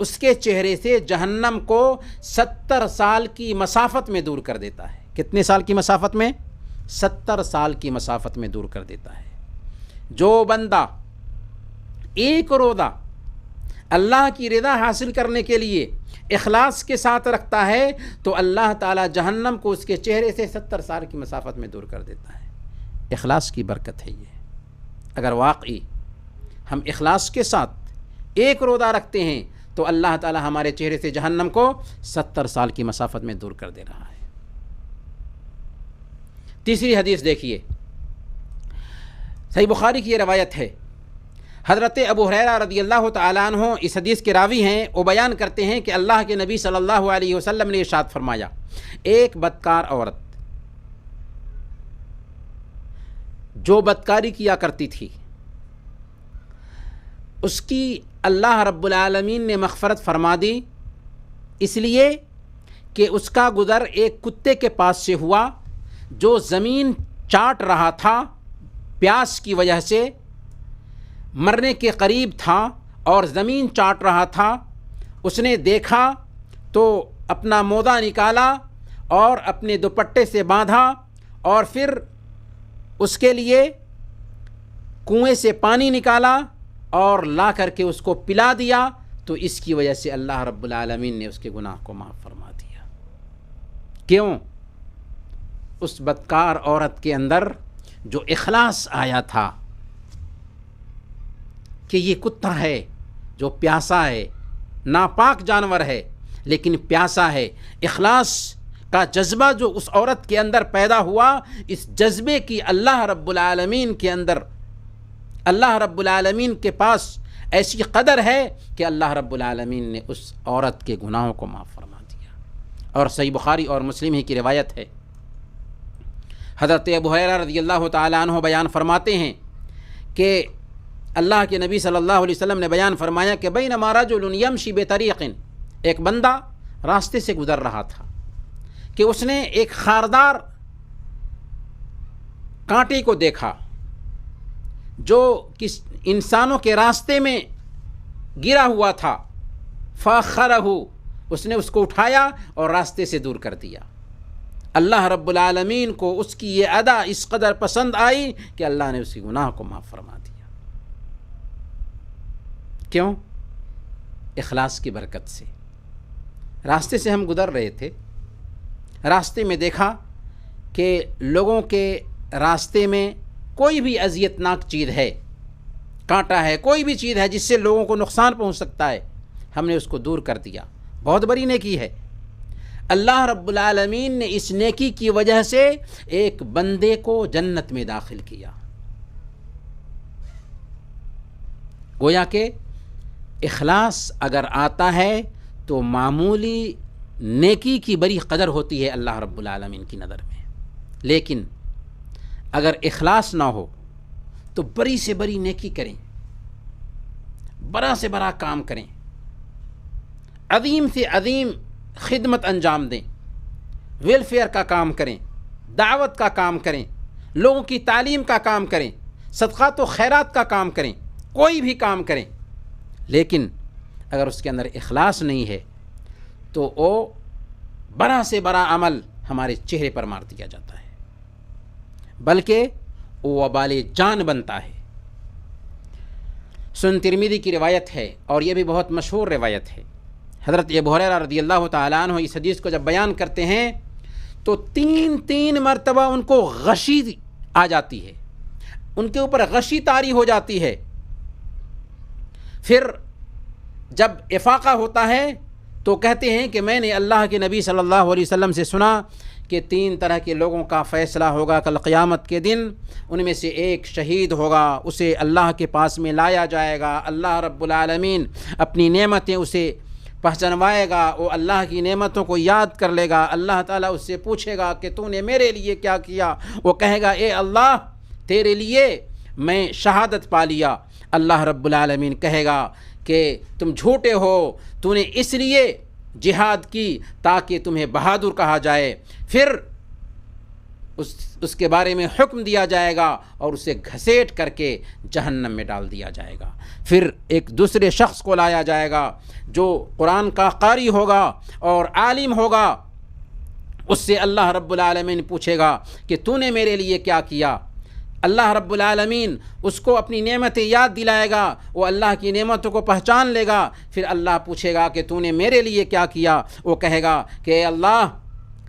[SPEAKER 3] اس کے چہرے سے جہنم کو 70 سال کی مسافت میں دور کر دیتا ہے. کتنے سال کی مسافت میں؟ 70 سال کی مسافت میں دور کر دیتا ہے. جو بندہ ایک روزہ اللہ کی رضا حاصل کرنے کے لیے اخلاص کے ساتھ رکھتا ہے تو اللہ تعالیٰ جہنم کو اس کے چہرے سے 70 سال کی مسافت میں دور کر دیتا ہے. اخلاص کی برکت ہے یہ. اگر واقعی ہم اخلاص کے ساتھ ایک روزہ رکھتے ہیں تو اللہ تعالیٰ ہمارے چہرے سے جہنم کو 70 سال کی مسافت میں دور کر دے رہا ہے. تیسری حدیث دیکھیے، صحیح بخاری کی یہ روایت ہے. حضرت ابو ہریرہ رضی اللہ تعالیٰ عنہ اس حدیث کے راوی ہیں. وہ بیان کرتے ہیں کہ اللہ کے نبی صلی اللہ علیہ وسلم نے ارشاد فرمایا ایک بدکار عورت جو بدکاری کیا کرتی تھی اس کی اللہ رب العالمین نے مغفرت فرما دی، اس لیے کہ اس کا گزر ایک کتے کے پاس سے ہوا جو زمین چاٹ رہا تھا، پیاس کی وجہ سے مرنے کے قریب تھا اور زمین چاٹ رہا تھا. اس نے دیکھا تو اپنا موزہ نکالا اور اپنے دوپٹے سے باندھا اور پھر اس کے لیے کنویں سے پانی نکالا اور لا کر کے اس کو پلا دیا، تو اس کی وجہ سے اللہ رب العالمین نے اس کے گناہ کو معاف فرما دیا. کیوں؟ اس بدکار عورت کے اندر جو اخلاص آیا تھا کہ یہ کتا ہے جو پیاسا ہے، ناپاک جانور ہے لیکن پیاسا ہے. اخلاص کا جذبہ جو اس عورت کے اندر پیدا ہوا، اس جذبے کی اللہ رب العالمین کے اندر، اللہ رب العالمین کے پاس ایسی قدر ہے کہ اللہ رب العالمین نے اس عورت کے گناہوں کو معاف فرما دیا. اور صحیح بخاری اور مسلم ہی کی روایت ہے. حضرت ابو ہریرہ رضی اللہ تعالیٰ عنہ بیان فرماتے ہیں کہ اللہ کے نبی صلی اللہ علیہ وسلم نے بیان فرمایا کہ بینما رجل یمشی بطریق، ایک بندہ راستے سے گزر رہا تھا کہ اس نے ایک خاردار کانٹے کو دیکھا جو کس انسانوں کے راستے میں گرا ہوا تھا. فاخرہ، اس نے اس کو اٹھایا اور راستے سے دور کر دیا. اللہ رب العالمین کو اس کی یہ ادا اس قدر پسند آئی کہ اللہ نے اس کے گناہ کو معاف فرما دیا. کیوں؟ اخلاص کی برکت سے. راستے سے ہم گزر رہے تھے، راستے میں دیکھا کہ لوگوں کے راستے میں کوئی بھی اذیت ناک چیز ہے، کانٹا ہے، کوئی بھی چیز ہے جس سے لوگوں کو نقصان پہنچ سکتا ہے، ہم نے اس کو دور کر دیا۔ بہت بڑی نیکی ہے۔ اللہ رب العالمین نے اس نیکی کی وجہ سے ایک بندے کو جنت میں داخل کیا۔ گویا کہ اخلاص اگر آتا ہے تو معمولی نیکی کی بڑی قدر ہوتی ہے اللہ رب العالمین کی نظر میں، لیکن اگر اخلاص نہ ہو تو بڑی سے بڑی نیکی کریں، بڑا سے بڑا کام کریں، عظیم سے عظیم خدمت انجام دیں، ویلفیئر کا کام کریں، دعوت کا کام کریں، لوگوں کی تعلیم کا کام کریں، صدقات و خیرات کا کام کریں، کوئی بھی کام کریں، لیکن اگر اس کے اندر اخلاص نہیں ہے تو وہ بڑا سے بڑا عمل ہمارے چہرے پر مار دیا جاتا ہے، بلکہ وہ وبال جان بنتا ہے۔ سنن ترمذی کی روایت ہے اور یہ بھی بہت مشہور روایت ہے۔ حضرت ابو ہریرہ رضی اللہ تعالیٰ عنہ اس حدیث کو جب بیان کرتے ہیں تو تین مرتبہ ان کو غشی آ جاتی ہے، ان کے اوپر غشی طاری ہو جاتی ہے۔ پھر جب افاقہ ہوتا ہے تو کہتے ہیں کہ میں نے اللہ کے نبی صلی اللہ علیہ وسلم سے سنا کہ 3 طرح کے لوگوں کا فیصلہ ہوگا کل قیامت کے دن، ان میں سے ایک شہید ہوگا، اسے اللہ کے پاس میں لایا جائے گا، اللہ رب العالمین اپنی نعمتیں اسے پہچنوائے گا، وہ اللہ کی نعمتوں کو یاد کر لے گا، اللہ تعالیٰ اس سے پوچھے گا کہ تو نے میرے لیے کیا کیا، وہ کہے گا اے اللہ تیرے لیے میں شہادت پا لیا۔ اللہ رب العالمین کہے گا کہ تم جھوٹے ہو، تو نے اس لیے جہاد کی تاکہ تمہیں بہادر کہا جائے۔ پھر اس کے بارے میں حکم دیا جائے گا اور اسے گھسیٹ کر کے جہنم میں ڈال دیا جائے گا۔ پھر ایک دوسرے شخص کو لایا جائے گا جو قرآن کا قاری ہوگا اور عالم ہوگا، اس سے اللہ رب العالمین پوچھے گا کہ تو نے میرے لیے کیا کیا۔ اللہ رب العالمین اس کو اپنی نعمتیں یاد دلائے گا، وہ اللہ کی نعمتوں کو پہچان لے گا۔ پھر اللہ پوچھے گا کہ تو نے میرے لیے کیا کیا، وہ کہے گا کہ اے اللہ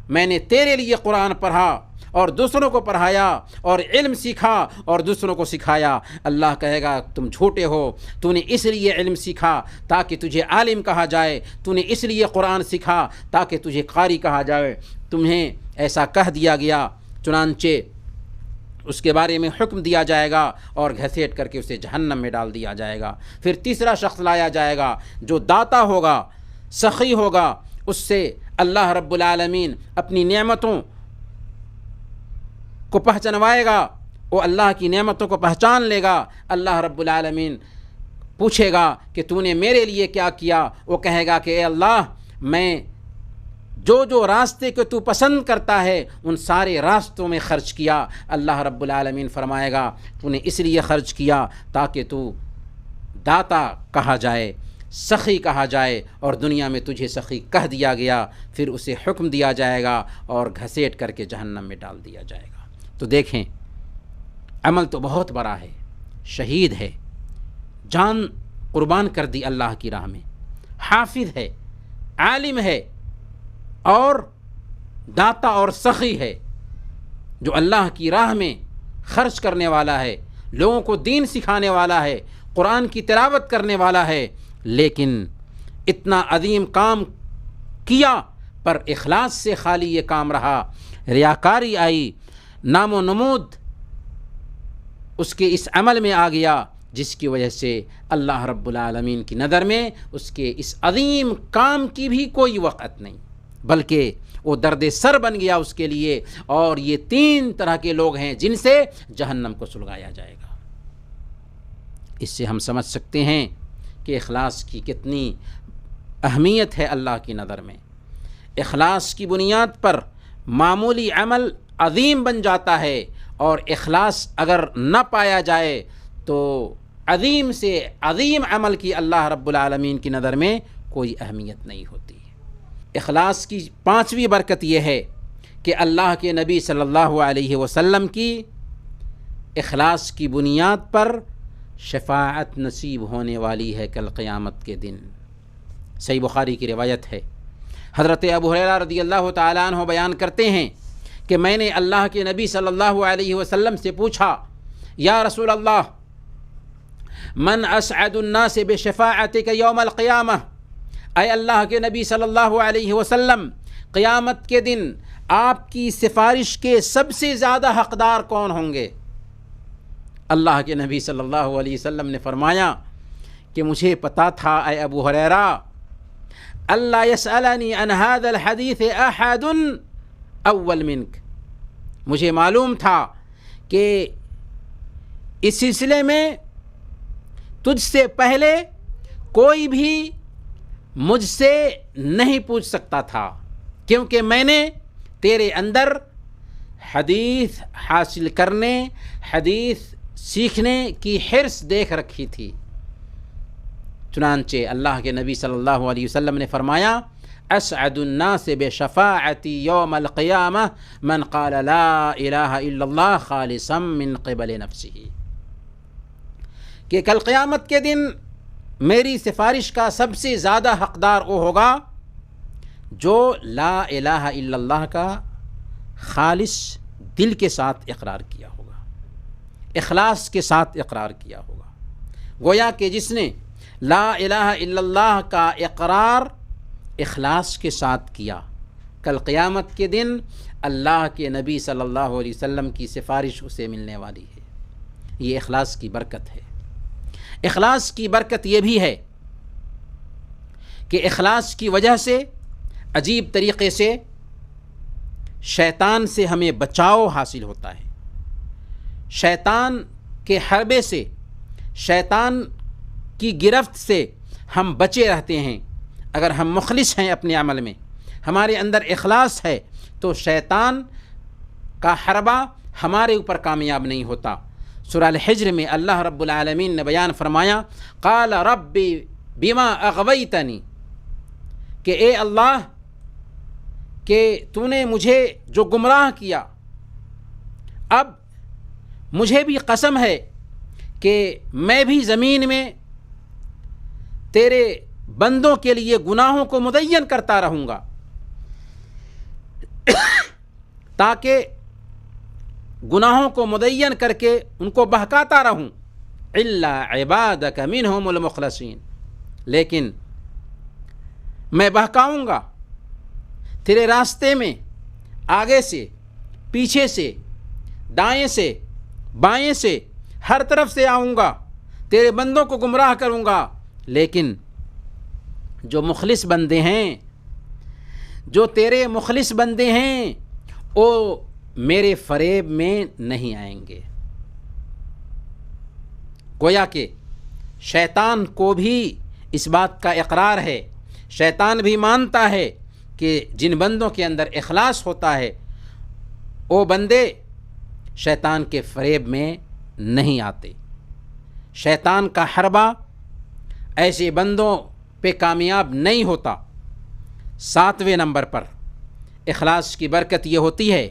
[SPEAKER 3] میں نے تیرے لیے قرآن پڑھا اور دوسروں کو پڑھایا اور علم سیکھا اور دوسروں کو سکھایا۔ اللہ کہے گا تم جھوٹے ہو، تو نے اس لیے علم سیکھا تاکہ تجھے عالم کہا جائے، تو نے اس لیے قرآن سیکھا تاکہ تجھے قاری کہا جائے، تمہیں ایسا کہہ دیا گیا، چنانچہ اس کے بارے میں حکم دیا جائے گا اور گھسیٹ کر کے اسے جہنم میں ڈال دیا جائے گا۔ پھر تیسرا شخص لایا جائے گا جو داتا ہوگا، سخی ہوگا، اس سے اللہ رب العالمین اپنی نعمتوں کو پہچنوائے گا، وہ اللہ کی نعمتوں کو پہچان لے گا۔ اللہ رب العالمین پوچھے گا کہ تو نے میرے لیے کیا کیا، وہ کہے گا کہ اے اللہ میں جو راستے کو تو پسند کرتا ہے ان سارے راستوں میں خرچ کیا۔ اللہ رب العالمین فرمائے گا تو نے اس لیے خرچ کیا تاکہ تو داتا کہا جائے، سخی کہا جائے، اور دنیا میں تجھے سخی کہہ دیا گیا۔ پھر اسے حکم دیا جائے گا اور گھسیٹ کر کے جہنم میں ڈال دیا جائے گا۔ تو دیکھیں عمل تو بہت بڑا ہے، شہید ہے، جان قربان کر دی اللہ کی راہ میں، حافظ ہے، عالم ہے اور داتا اور سخی ہے، جو اللہ کی راہ میں خرچ کرنے والا ہے، لوگوں کو دین سکھانے والا ہے، قرآن کی تلاوت کرنے والا ہے، لیکن اتنا عظیم کام کیا پر اخلاص سے خالی یہ کام رہا، ریاکاری آئی، نام و نمود اس کے اس عمل میں آ گیا، جس کی وجہ سے اللہ رب العالمین کی نظر میں اس کے اس عظیم کام کی بھی کوئی وقت نہیں، بلکہ وہ درد سر بن گیا اس کے لیے۔ اور یہ 3 طرح کے لوگ ہیں جن سے جہنم کو سلگایا جائے گا۔ اس سے ہم سمجھ سکتے ہیں کہ اخلاص کی کتنی اہمیت ہے اللہ کی نظر میں۔ اخلاص کی بنیاد پر معمولی عمل عظیم بن جاتا ہے، اور اخلاص اگر نہ پایا جائے تو عظیم سے عظیم عمل کی اللہ رب العالمین کی نظر میں کوئی اہمیت نہیں ہوتی۔ اخلاص کی 5ویں برکت یہ ہے کہ اللہ کے نبی صلی اللہ علیہ وسلم کی اخلاص کی بنیاد پر شفاعت نصیب ہونے والی ہے کل قیامت کے دن۔ صحیح بخاری کی روایت ہے، حضرت ابو ہریرہ رضی اللہ تعالیٰ عنہ بیان کرتے ہیں کہ میں نے اللہ کے نبی صلی اللہ علیہ وسلم سے پوچھا، یا رسول اللہ، من اسعد الناس بشفاعتک یوم القیامہ، اے اللہ کے نبی صلی اللہ علیہ وسلم، قیامت کے دن آپ کی سفارش کے سب سے زیادہ حقدار کون ہوں گے؟ اللہ کے نبی صلی اللہ علیہ وسلم نے فرمایا کہ مجھے پتا تھا اے ابو ہریرہ، اللہ یسألنی عن هذا الحدیث احد اول منک، مجھے معلوم تھا کہ اس سلسلے میں تجھ سے پہلے کوئی بھی مجھ سے نہیں پوچھ سکتا تھا، کیونکہ میں نے تیرے اندر حدیث حاصل کرنے، حدیث سیکھنے کی حرص دیکھ رکھی تھی۔ چنانچہ اللہ کے نبی صلی اللہ علیہ وسلم نے فرمایا، اسعد الناس بشفاعتی یوم القیامہ من قال لا الہ الا اللہ خالصا من قبل نفسہ، کہ کل قیامت کے دن میری سفارش کا سب سے زیادہ حقدار وہ ہوگا جو لا الہ الا اللہ کا خالص دل کے ساتھ اقرار کیا ہوگا، اخلاص کے ساتھ اقرار کیا ہوگا۔ گویا کہ جس نے لا الہ الا اللہ کا اقرار اخلاص کے ساتھ کیا، کل قیامت کے دن اللہ کے نبی صلی اللہ علیہ وسلم کی سفارش اسے ملنے والی ہے۔ یہ اخلاص کی برکت ہے۔ اخلاص کی برکت یہ بھی ہے کہ اخلاص کی وجہ سے عجیب طریقے سے شیطان سے ہمیں بچاؤ حاصل ہوتا ہے، شیطان کے حربے سے، شیطان کی گرفت سے ہم بچے رہتے ہیں۔ اگر ہم مخلص ہیں اپنے عمل میں، ہمارے اندر اخلاص ہے، تو شیطان کا حربہ ہمارے اوپر کامیاب نہیں ہوتا۔ سورہ الحجر میں اللہ رب العالمین نے بیان فرمایا، قال ربی بما اغویتنی، کہ اے اللہ کہ تو نے مجھے جو گمراہ کیا، اب مجھے بھی قسم ہے کہ میں بھی زمین میں تیرے بندوں کے لیے گناہوں کو مدین کرتا رہوں گا، تاکہ گناہوں کو مدین کر کے ان کو بہکاتا رہوں، الا عبادک منہم المخلصین، لیکن میں بہکاؤں گا تیرے راستے میں، آگے سے، پیچھے سے، دائیں سے، بائیں سے، ہر طرف سے آؤں گا، تیرے بندوں کو گمراہ کروں گا، لیکن جو مخلص بندے ہیں، جو تیرے مخلص بندے ہیں، وہ میرے فریب میں نہیں آئیں گے۔ گویا کہ شیطان کو بھی اس بات کا اقرار ہے، شیطان بھی مانتا ہے کہ جن بندوں کے اندر اخلاص ہوتا ہے وہ بندے شیطان کے فریب میں نہیں آتے۔ شیطان کا حربہ ایسے بندوں پہ کامیاب نہیں ہوتا۔ 7ویں نمبر پر اخلاص کی برکت یہ ہوتی ہے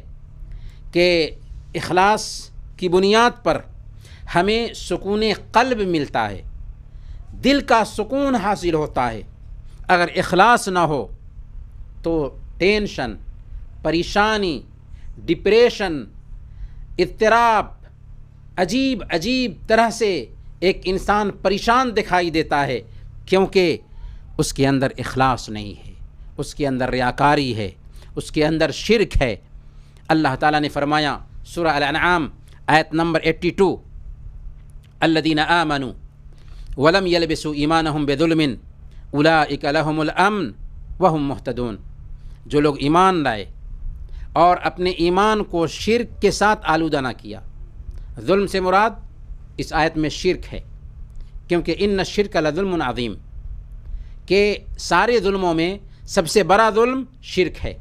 [SPEAKER 3] کہ اخلاص کی بنیاد پر ہمیں سکون قلب ملتا ہے، دل کا سکون حاصل ہوتا ہے۔ اگر اخلاص نہ ہو تو ٹینشن، پریشانی، ڈپریشن، اضطراب، عجیب عجیب طرح سے ایک انسان پریشان دکھائی دیتا ہے، کیونکہ اس کے اندر اخلاص نہیں ہے، اس کے اندر ریاکاری ہے، اس کے اندر شرک ہے۔ اللہ تعالیٰ نے فرمایا سورہ الانعام آیت نمبر 82، الذین آمنوا ولم یلبسوا ایمانہم بظلم اولئک لہم الامن وہم مہتدون، جو لوگ ایمان لائے اور اپنے ایمان کو شرک کے ساتھ آلودہ نہ کیا۔ ظلم سے مراد اس آیت میں شرک ہے، کیونکہ ان الشرک لظلم عظیم، کہ سارے ظلموں میں سب سے بڑا ظلم شرک ہے۔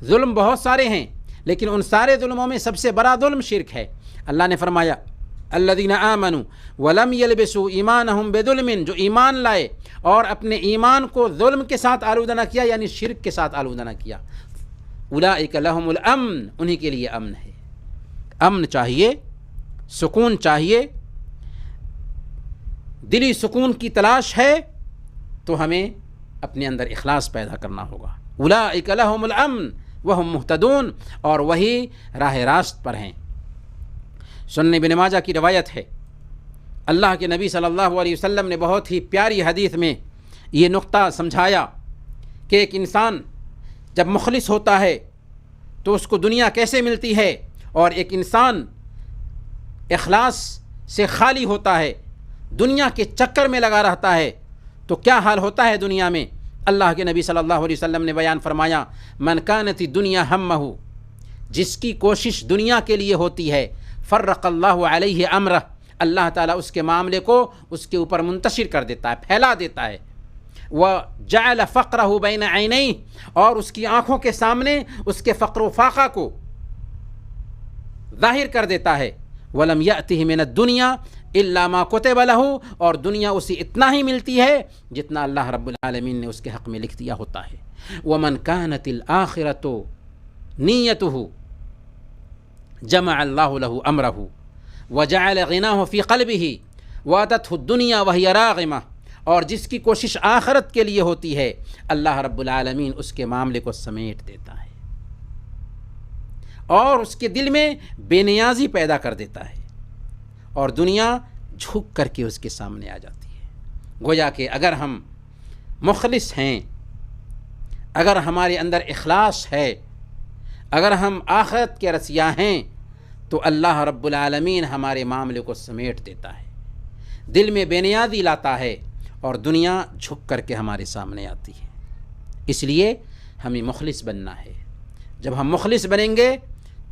[SPEAKER 3] ظلم بہت سارے ہیں، لیکن ان سارے ظلموں میں سب سے بڑا ظلم شرک ہے۔ اللہ نے فرمایا الذین آمنوا ولم یلبسوا ایمانہم بظلم، جو ایمان لائے اور اپنے ایمان کو ظلم کے ساتھ آلودہ نہ کیا، یعنی شرک کے ساتھ آلودہ نہ کیا، اولئک لہم الامن، انہی کے لیے امن ہے۔ امن چاہیے، سکون چاہیے، دلی سکون کی تلاش ہے تو ہمیں اپنے اندر اخلاص پیدا کرنا ہوگا۔ اولئک لہم الامن وہم مہتدون، اور وہی راہ راست پر ہیں۔ سنن ابن ماجہ کی روایت ہے، اللہ کے نبی صلی اللہ علیہ وسلم نے بہت ہی پیاری حدیث میں یہ نقطہ سمجھایا کہ ایک انسان جب مخلص ہوتا ہے تو اس کو دنیا کیسے ملتی ہے، اور ایک انسان اخلاص سے خالی ہوتا ہے، دنیا کے چکر میں لگا رہتا ہے تو کیا حال ہوتا ہے دنیا میں۔ اللہ کے نبی صلی اللہ علیہ وسلم نے بیان فرمایا، من کانت الدنیا ہمہ، جس کی کوشش دنیا کے لیے ہوتی ہے، فرق اللہ علیہ امرہ، اللہ تعالیٰ اس کے معاملے کو اس کے اوپر منتشر کر دیتا ہے، پھیلا دیتا ہے۔ وجعل فقرہ بین عینیہ، اور اس کی آنکھوں کے سامنے اس کے فقر و فاقہ کو ظاہر کر دیتا ہے۔ ولم یأتہ من الدنیا الا ما کتب لہ، اور دنیا اسے اتنا ہی ملتی ہے جتنا اللہ رب العالمین نے اس کے حق میں لکھ دیا ہوتا ہے۔ ومن کانت الآخرۃ نیتہ جمع اللہ لہ امرہ وجعل غناہ فی قلبہ واتتہ الدنیا وہی راغمہ، اور جس کی کوشش آخرت کے لیے ہوتی ہے، اللہ رب العالمین اس کے معاملے کو سمیٹ دیتا ہے اور اس کے دل میں بے نیازی پیدا کر دیتا ہے، اور دنیا جھک کر کے اس کے سامنے آ جاتی ہے۔ گویا کہ اگر ہم مخلص ہیں، اگر ہمارے اندر اخلاص ہے، اگر ہم آخرت کے رسیاں ہیں، تو اللہ رب العالمین ہمارے معاملے کو سمیٹ دیتا ہے، دل میں بے نیازی لاتا ہے، اور دنیا جھک کر کے ہمارے سامنے آتی ہے۔ اس لیے ہمیں مخلص بننا ہے۔ جب ہم مخلص بنیں گے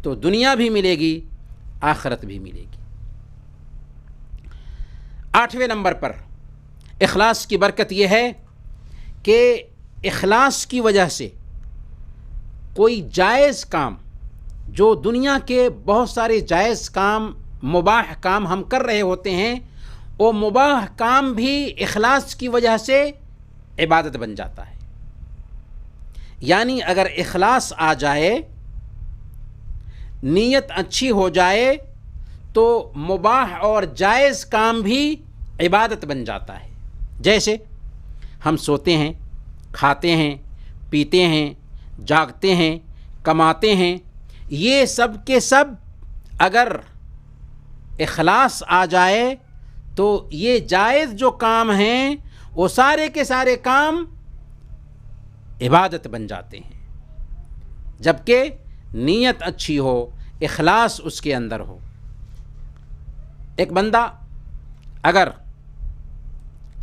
[SPEAKER 3] تو دنیا بھی ملے گی، آخرت بھی ملے گی۔ 8ویں نمبر پر اخلاص کی برکت یہ ہے کہ اخلاص کی وجہ سے کوئی جائز کام، جو دنیا کے بہت سارے جائز کام، مباح کام ہم کر رہے ہوتے ہیں، وہ مباح کام بھی اخلاص کی وجہ سے عبادت بن جاتا ہے۔ یعنی اگر اخلاص آ جائے، نیت اچھی ہو جائے، تو مباح اور جائز کام بھی عبادت بن جاتا ہے۔ جیسے ہم سوتے ہیں، کھاتے ہیں، پیتے ہیں، جاگتے ہیں، کماتے ہیں، یہ سب کے سب اگر اخلاص آ جائے تو یہ جائز جو کام ہیں وہ سارے کے سارے کام عبادت بن جاتے ہیں، جبکہ نیت اچھی ہو، اخلاص اس کے اندر ہو۔ ایک بندہ اگر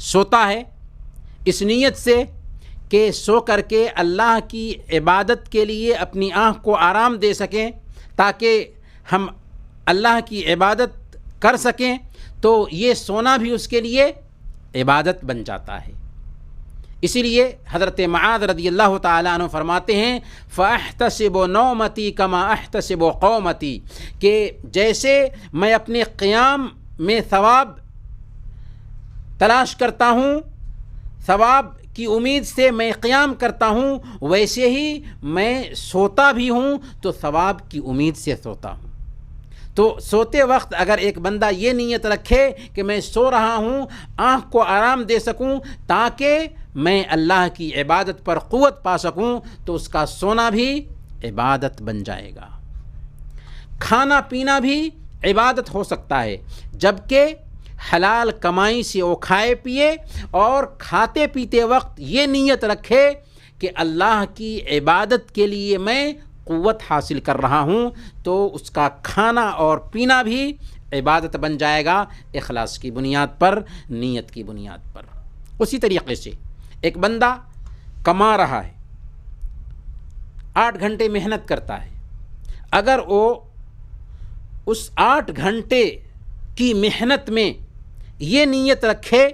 [SPEAKER 3] سوتا ہے اس نیت سے کہ سو کر کے اللہ کی عبادت کے لیے اپنی آنکھ کو آرام دے سکیں، تاکہ ہم اللہ کی عبادت کر سکیں، تو یہ سونا بھی اس کے لیے عبادت بن جاتا ہے۔ اسی لیے حضرت معاذ رضی اللہ تعالیٰ عنہ فرماتے ہیں، فَأَحْتَسِبُ نَوْمَتِي كَمَا أَحْتَسِبُ قَوْمَتِي، کہ جیسے میں اپنے قیام میں ثواب تلاش کرتا ہوں، ثواب کی امید سے میں قیام کرتا ہوں، ویسے ہی میں سوتا بھی ہوں تو ثواب کی امید سے سوتا ہوں۔ تو سوتے وقت اگر ایک بندہ یہ نیت رکھے کہ میں سو رہا ہوں، آنکھ کو آرام دے سکوں تاکہ میں اللہ کی عبادت پر قوت پا سکوں، تو اس کا سونا بھی عبادت بن جائے گا۔ کھانا پینا بھی عبادت ہو سکتا ہے، جبکہ حلال کمائی سے وہ کھائے پیے اور کھاتے پیتے وقت یہ نیت رکھے کہ اللہ کی عبادت کے لیے میں قوت حاصل کر رہا ہوں، تو اس کا کھانا اور پینا بھی عبادت بن جائے گا، اخلاص کی بنیاد پر، نیت کی بنیاد پر۔ اسی طریقے سے ایک بندہ کما رہا ہے، 8 گھنٹے محنت کرتا ہے، اگر وہ اس 8 گھنٹے کی محنت میں یہ نیت رکھے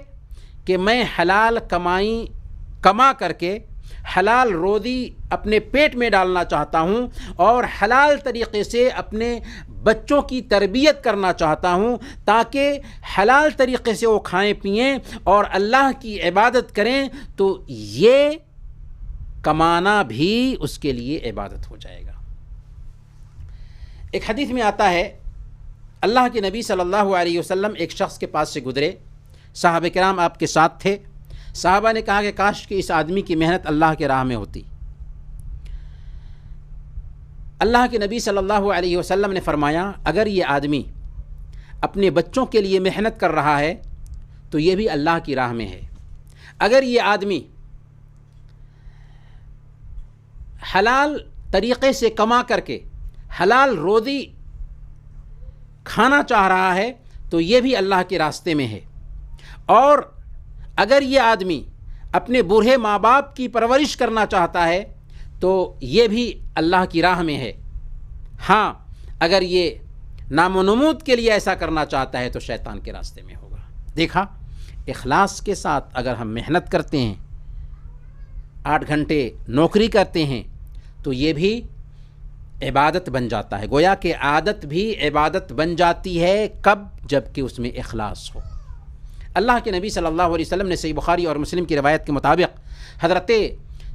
[SPEAKER 3] کہ میں حلال کما کر کے حلال روزی اپنے پیٹ میں ڈالنا چاہتا ہوں اور حلال طریقے سے اپنے بچوں کی تربیت کرنا چاہتا ہوں، تاکہ حلال طریقے سے وہ کھائیں پئیں اور اللہ کی عبادت کریں، تو یہ کمانا بھی اس کے لیے عبادت ہو جائے گا۔ ایک حدیث میں آتا ہے، اللہ کے نبی صلی اللہ علیہ وسلم ایک شخص کے پاس سے گزرے، صحابہ کرام آپ کے ساتھ تھے، صحابہ نے کہا کہ کاش کہ اس آدمی کی محنت اللہ کے راہ میں ہوتی۔ اللہ کے نبی صلی اللہ علیہ وسلم نے فرمایا اگر یہ آدمی اپنے بچوں کے لیے محنت کر رہا ہے تو یہ بھی اللہ کی راہ میں ہے۔ اگر یہ آدمی حلال طریقے سے کما کر کے حلال روزی کھانا چاہ رہا ہے تو یہ بھی اللہ کے راستے میں ہے۔ اور اگر یہ آدمی اپنے بوڑھے ماں باپ کی پرورش کرنا چاہتا ہے تو یہ بھی اللہ کی راہ میں ہے۔ ہاں اگر یہ نام و نمود کے لیے ایسا کرنا چاہتا ہے تو شیطان کے راستے میں ہوگا۔ دیکھا، اخلاص کے ساتھ اگر ہم محنت کرتے ہیں، 8 گھنٹے نوکری کرتے ہیں تو یہ بھی عبادت بن جاتا ہے۔ گویا کہ عادت بھی عبادت بن جاتی ہے، کب؟ جب کہ اس میں اخلاص ہو۔ اللہ کے نبی صلی اللہ علیہ وسلم نے صحیح بخاری اور مسلم کی روایت کے مطابق حضرت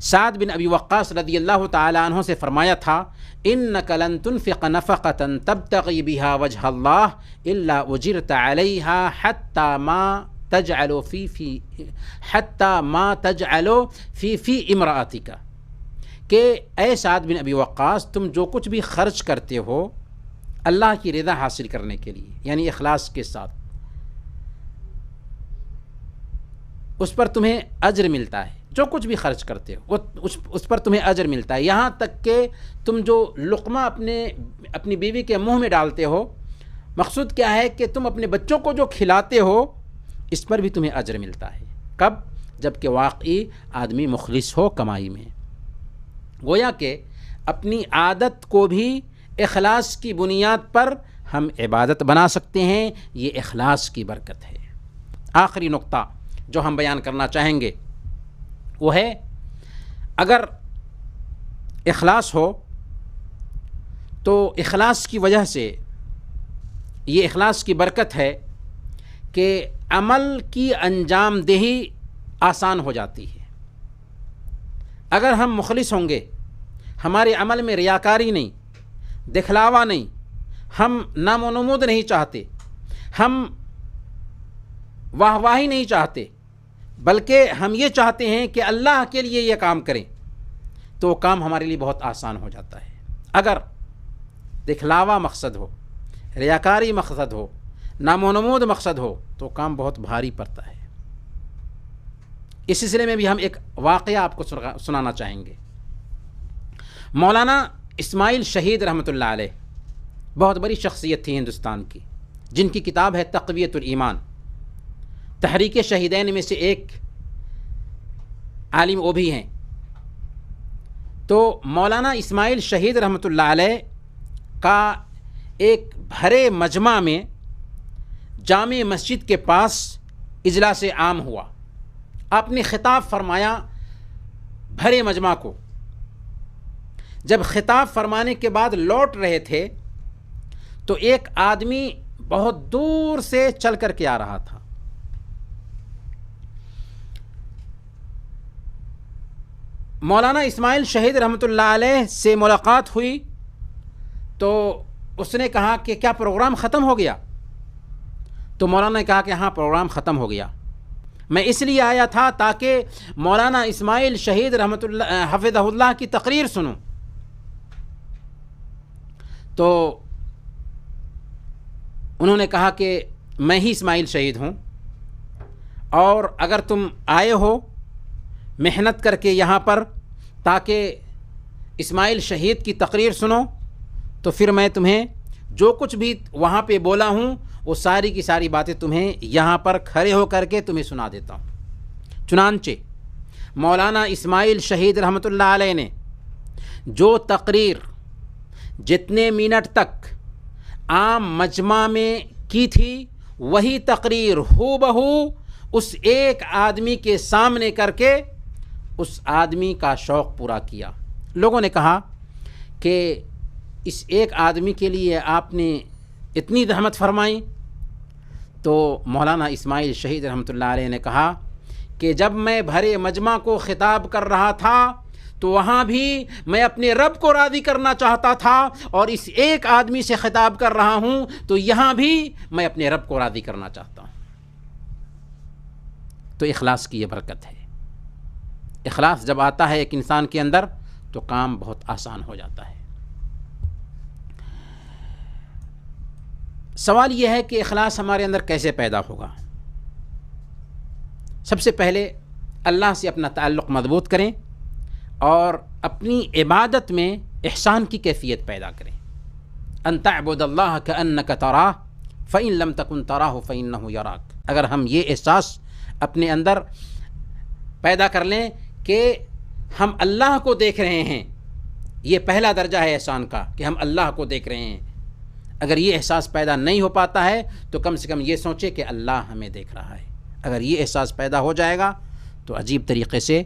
[SPEAKER 3] سعد بن ابی وقاص رضی اللہ تعالی عنہ سے فرمایا تھا انک لن تنفق نفقۃ تبتغی بها وجہ اللہ الا اجرت علیہا حتی ما تجعل فی امرأتک، کہ اے سعد بن ابی وقاص تم جو کچھ بھی خرچ کرتے ہو اللہ کی رضا حاصل کرنے کے لیے، یعنی اخلاص کے ساتھ، اس پر تمہیں اجر ملتا ہے۔ جو کچھ بھی خرچ کرتے ہو اس پر تمہیں اجر ملتا ہے، یہاں تک کہ تم جو لقمہ اپنی بیوی کے منہ میں ڈالتے ہو، مقصود کیا ہے کہ تم اپنے بچوں کو جو کھلاتے ہو اس پر بھی تمہیں اجر ملتا ہے۔ کب؟ جب کہ واقعی آدمی مخلص ہو کمائی میں۔ گویا کہ اپنی عادت کو بھی اخلاص کی بنیاد پر ہم عبادت بنا سکتے ہیں، یہ اخلاص کی برکت ہے۔ آخری نقطہ جو ہم بیان کرنا چاہیں گے وہ ہے اگر اخلاص ہو تو اخلاص کی وجہ سے یہ اخلاص کی برکت ہے کہ عمل کی انجام دہی آسان ہو جاتی ہے۔ اگر ہم مخلص ہوں گے، ہمارے عمل میں ریاکاری نہیں، دکھلاوا نہیں، ہم نام و نمود نہیں چاہتے، ہم واہ واہی نہیں چاہتے، بلکہ ہم یہ چاہتے ہیں کہ اللہ کے لیے یہ کام کریں، تو وہ کام ہمارے لیے بہت آسان ہو جاتا ہے۔ اگر دکھلاوا مقصد ہو، ریاکاری مقصد ہو، نام و نمود مقصد ہو تو کام بہت بھاری پڑتا ہے۔ اس سلسلے میں بھی ہم ایک واقعہ آپ کو سنانا چاہیں گے۔ مولانا اسماعیل شہید رحمۃ اللہ علیہ بہت بڑی شخصیت تھی ہندوستان کی، جن کی کتاب ہے تقویۃ الایمان۔ تحریک شہیدین میں سے ایک عالم وہ بھی ہیں۔ تو مولانا اسماعیل شہید رحمۃ اللہ علیہ کا ایک بھرے مجمع میں جامع مسجد کے پاس اجلاس عام ہوا۔ آپ نے خطاب فرمایا بھرے مجمع کو۔ جب خطاب فرمانے کے بعد لوٹ رہے تھے تو ایک آدمی بہت دور سے چل کر کے آ رہا تھا۔ مولانا اسماعیل شہید رحمۃ اللہ علیہ سے ملاقات ہوئی تو اس نے کہا کہ کیا پروگرام ختم ہو گیا؟ تو مولانا نے کہا کہ ہاں پروگرام ختم ہو گیا، میں اس لیے آیا تھا تاکہ مولانا اسماعیل شہید رحمۃ اللہ حفظہ اللہ کی تقریر سنوں۔ تو انہوں نے کہا کہ میں ہی اسماعیل شہید ہوں، اور اگر تم آئے ہو محنت کر کے یہاں پر تاکہ اسماعیل شہید کی تقریر سنو، تو پھر میں تمہیں جو کچھ بھی وہاں پہ بولا ہوں وہ ساری کی ساری باتیں تمہیں یہاں پر کھڑے ہو کر کے تمہیں سنا دیتا ہوں۔ چنانچہ مولانا اسماعیل شہید رحمۃ اللہ علیہ نے جو تقریر جتنے منٹ تک عام مجمع میں کی تھی وہی تقریر ہو بہو اس ایک آدمی کے سامنے کر کے اس آدمی کا شوق پورا کیا۔ لوگوں نے کہا کہ اس ایک آدمی کے لیے آپ نے اتنی زحمت فرمائی؟ تو مولانا اسماعیل شہید رحمۃ اللہ علیہ نے کہا کہ جب میں بھرے مجمع کو خطاب کر رہا تھا تو وہاں بھی میں اپنے رب کو راضی کرنا چاہتا تھا، اور اس ایک آدمی سے خطاب کر رہا ہوں تو یہاں بھی میں اپنے رب کو راضی کرنا چاہتا ہوں۔ تو تو اخلاص کی یہ برکت ہے۔ اخلاص جب آتا ہے ایک انسان کے اندر تو کام بہت آسان ہو جاتا ہے۔ سوال یہ ہے کہ اخلاص ہمارے اندر کیسے پیدا ہوگا؟ سب سے پہلے اللہ سے اپنا تعلق مضبوط کریں اور اپنی عبادت میں احسان کی کیفیت پیدا کریں۔ ان تعبد اللہ کأنک تراہ فإن لم تکن تراہ فإنہ یراک۔ اگر ہم یہ احساس اپنے اندر پیدا کر لیں کہ ہم اللہ کو دیکھ رہے ہیں، یہ پہلا درجہ ہے احسان کا کہ ہم اللہ کو دیکھ رہے ہیں۔ اگر یہ احساس پیدا نہیں ہو پاتا ہے تو کم سے کم یہ سوچے کہ اللہ ہمیں دیکھ رہا ہے۔ اگر یہ احساس پیدا ہو جائے گا تو عجیب طریقے سے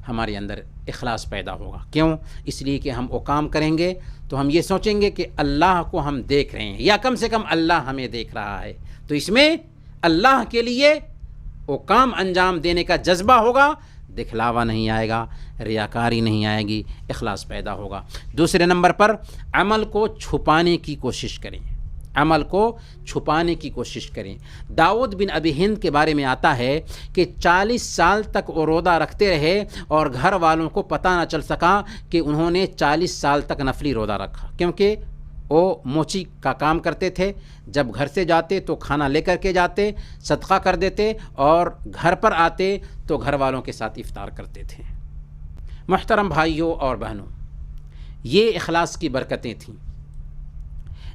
[SPEAKER 3] ہمارے اندر اخلاص پیدا ہوگا۔ کیوں؟ اس لیے کہ ہم وہ کام کریں گے تو ہم یہ سوچیں گے کہ اللہ کو ہم دیکھ رہے ہیں، یا کم سے کم اللہ ہمیں دیکھ رہا ہے، تو اس میں اللہ کے لیے وہ کام انجام دینے کا جذبہ ہوگا، دکھلاوا نہیں آئے گا، ریاکاری نہیں آئے گی، اخلاص پیدا ہوگا۔ دوسرے نمبر پر عمل کو چھپانے کی کوشش کریں، عمل کو چھپانے کی کوشش کریں۔ داؤد بن ابی ہند کے بارے میں آتا ہے کہ 40 سال تک وہ روزہ رکھتے رہے اور گھر والوں کو پتہ نہ چل سکا کہ انہوں نے 40 سال تک نفلی روزہ رکھا، کیونکہ وہ موچی کا کام کرتے تھے۔ جب گھر سے جاتے تو کھانا لے کر کے جاتے، صدقہ کر دیتے، اور گھر پر آتے تو گھر والوں کے ساتھ افطار کرتے تھے۔ محترم بھائیوں اور بہنوں، یہ اخلاص کی برکتیں تھیں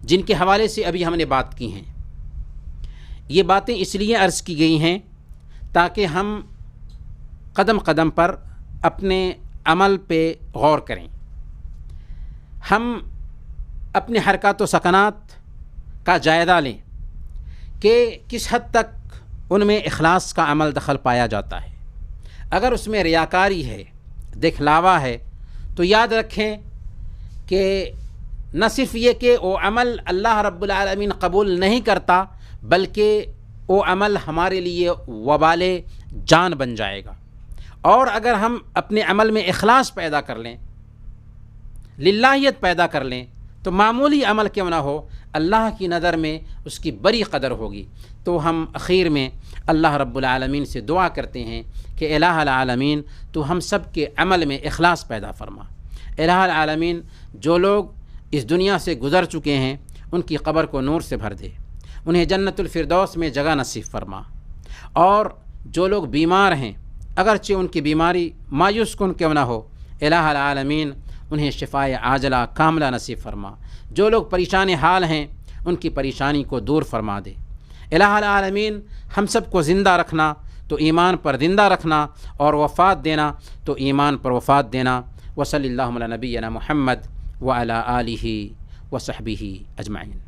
[SPEAKER 3] جن کے حوالے سے ابھی ہم نے بات کی ہیں۔ یہ باتیں اس لیے عرض کی گئی ہیں تاکہ ہم قدم قدم پر اپنے عمل پہ غور کریں، ہم اپنے حرکات و سکنات کا جائزہ لیں کہ کس حد تک ان میں اخلاص کا عمل دخل پایا جاتا ہے۔ اگر اس میں ریاکاری ہے، دکھلاوا ہے، تو یاد رکھیں کہ نہ صرف یہ کہ وہ عمل اللہ رب العالمین قبول نہیں کرتا، بلکہ وہ عمل ہمارے لیے وبال جان بن جائے گا۔ اور اگر ہم اپنے عمل میں اخلاص پیدا کر لیں، للہیت پیدا کر لیں، تو معمولی عمل کیوں نہ ہو، اللہ کی نظر میں اس کی بڑی قدر ہوگی۔ تو ہم اخیر میں اللہ رب العالمین سے دعا کرتے ہیں کہ الہ العالمین تو ہم سب کے عمل میں اخلاص پیدا فرما۔ الہ العالمین جو لوگ اس دنیا سے گزر چکے ہیں ان کی قبر کو نور سے بھر دے، انہیں جنت الفردوس میں جگہ نصیب فرما، اور جو لوگ بیمار ہیں اگرچہ ان کی بیماری مایوس کن کیوں نہ ہو، الہ العالمین انہیں شفائے عاجلہ کاملہ نصیب فرما۔ جو لوگ پریشان حال ہیں ان کی پریشانی کو دور فرما دے۔ الہ العالمین ہم سب کو زندہ رکھنا تو ایمان پر زندہ رکھنا، اور وفات دینا تو ایمان پر وفات دینا۔ وصلی اللہ علی نبینا محمد وعلی آلہ وصحبہ اجمعین۔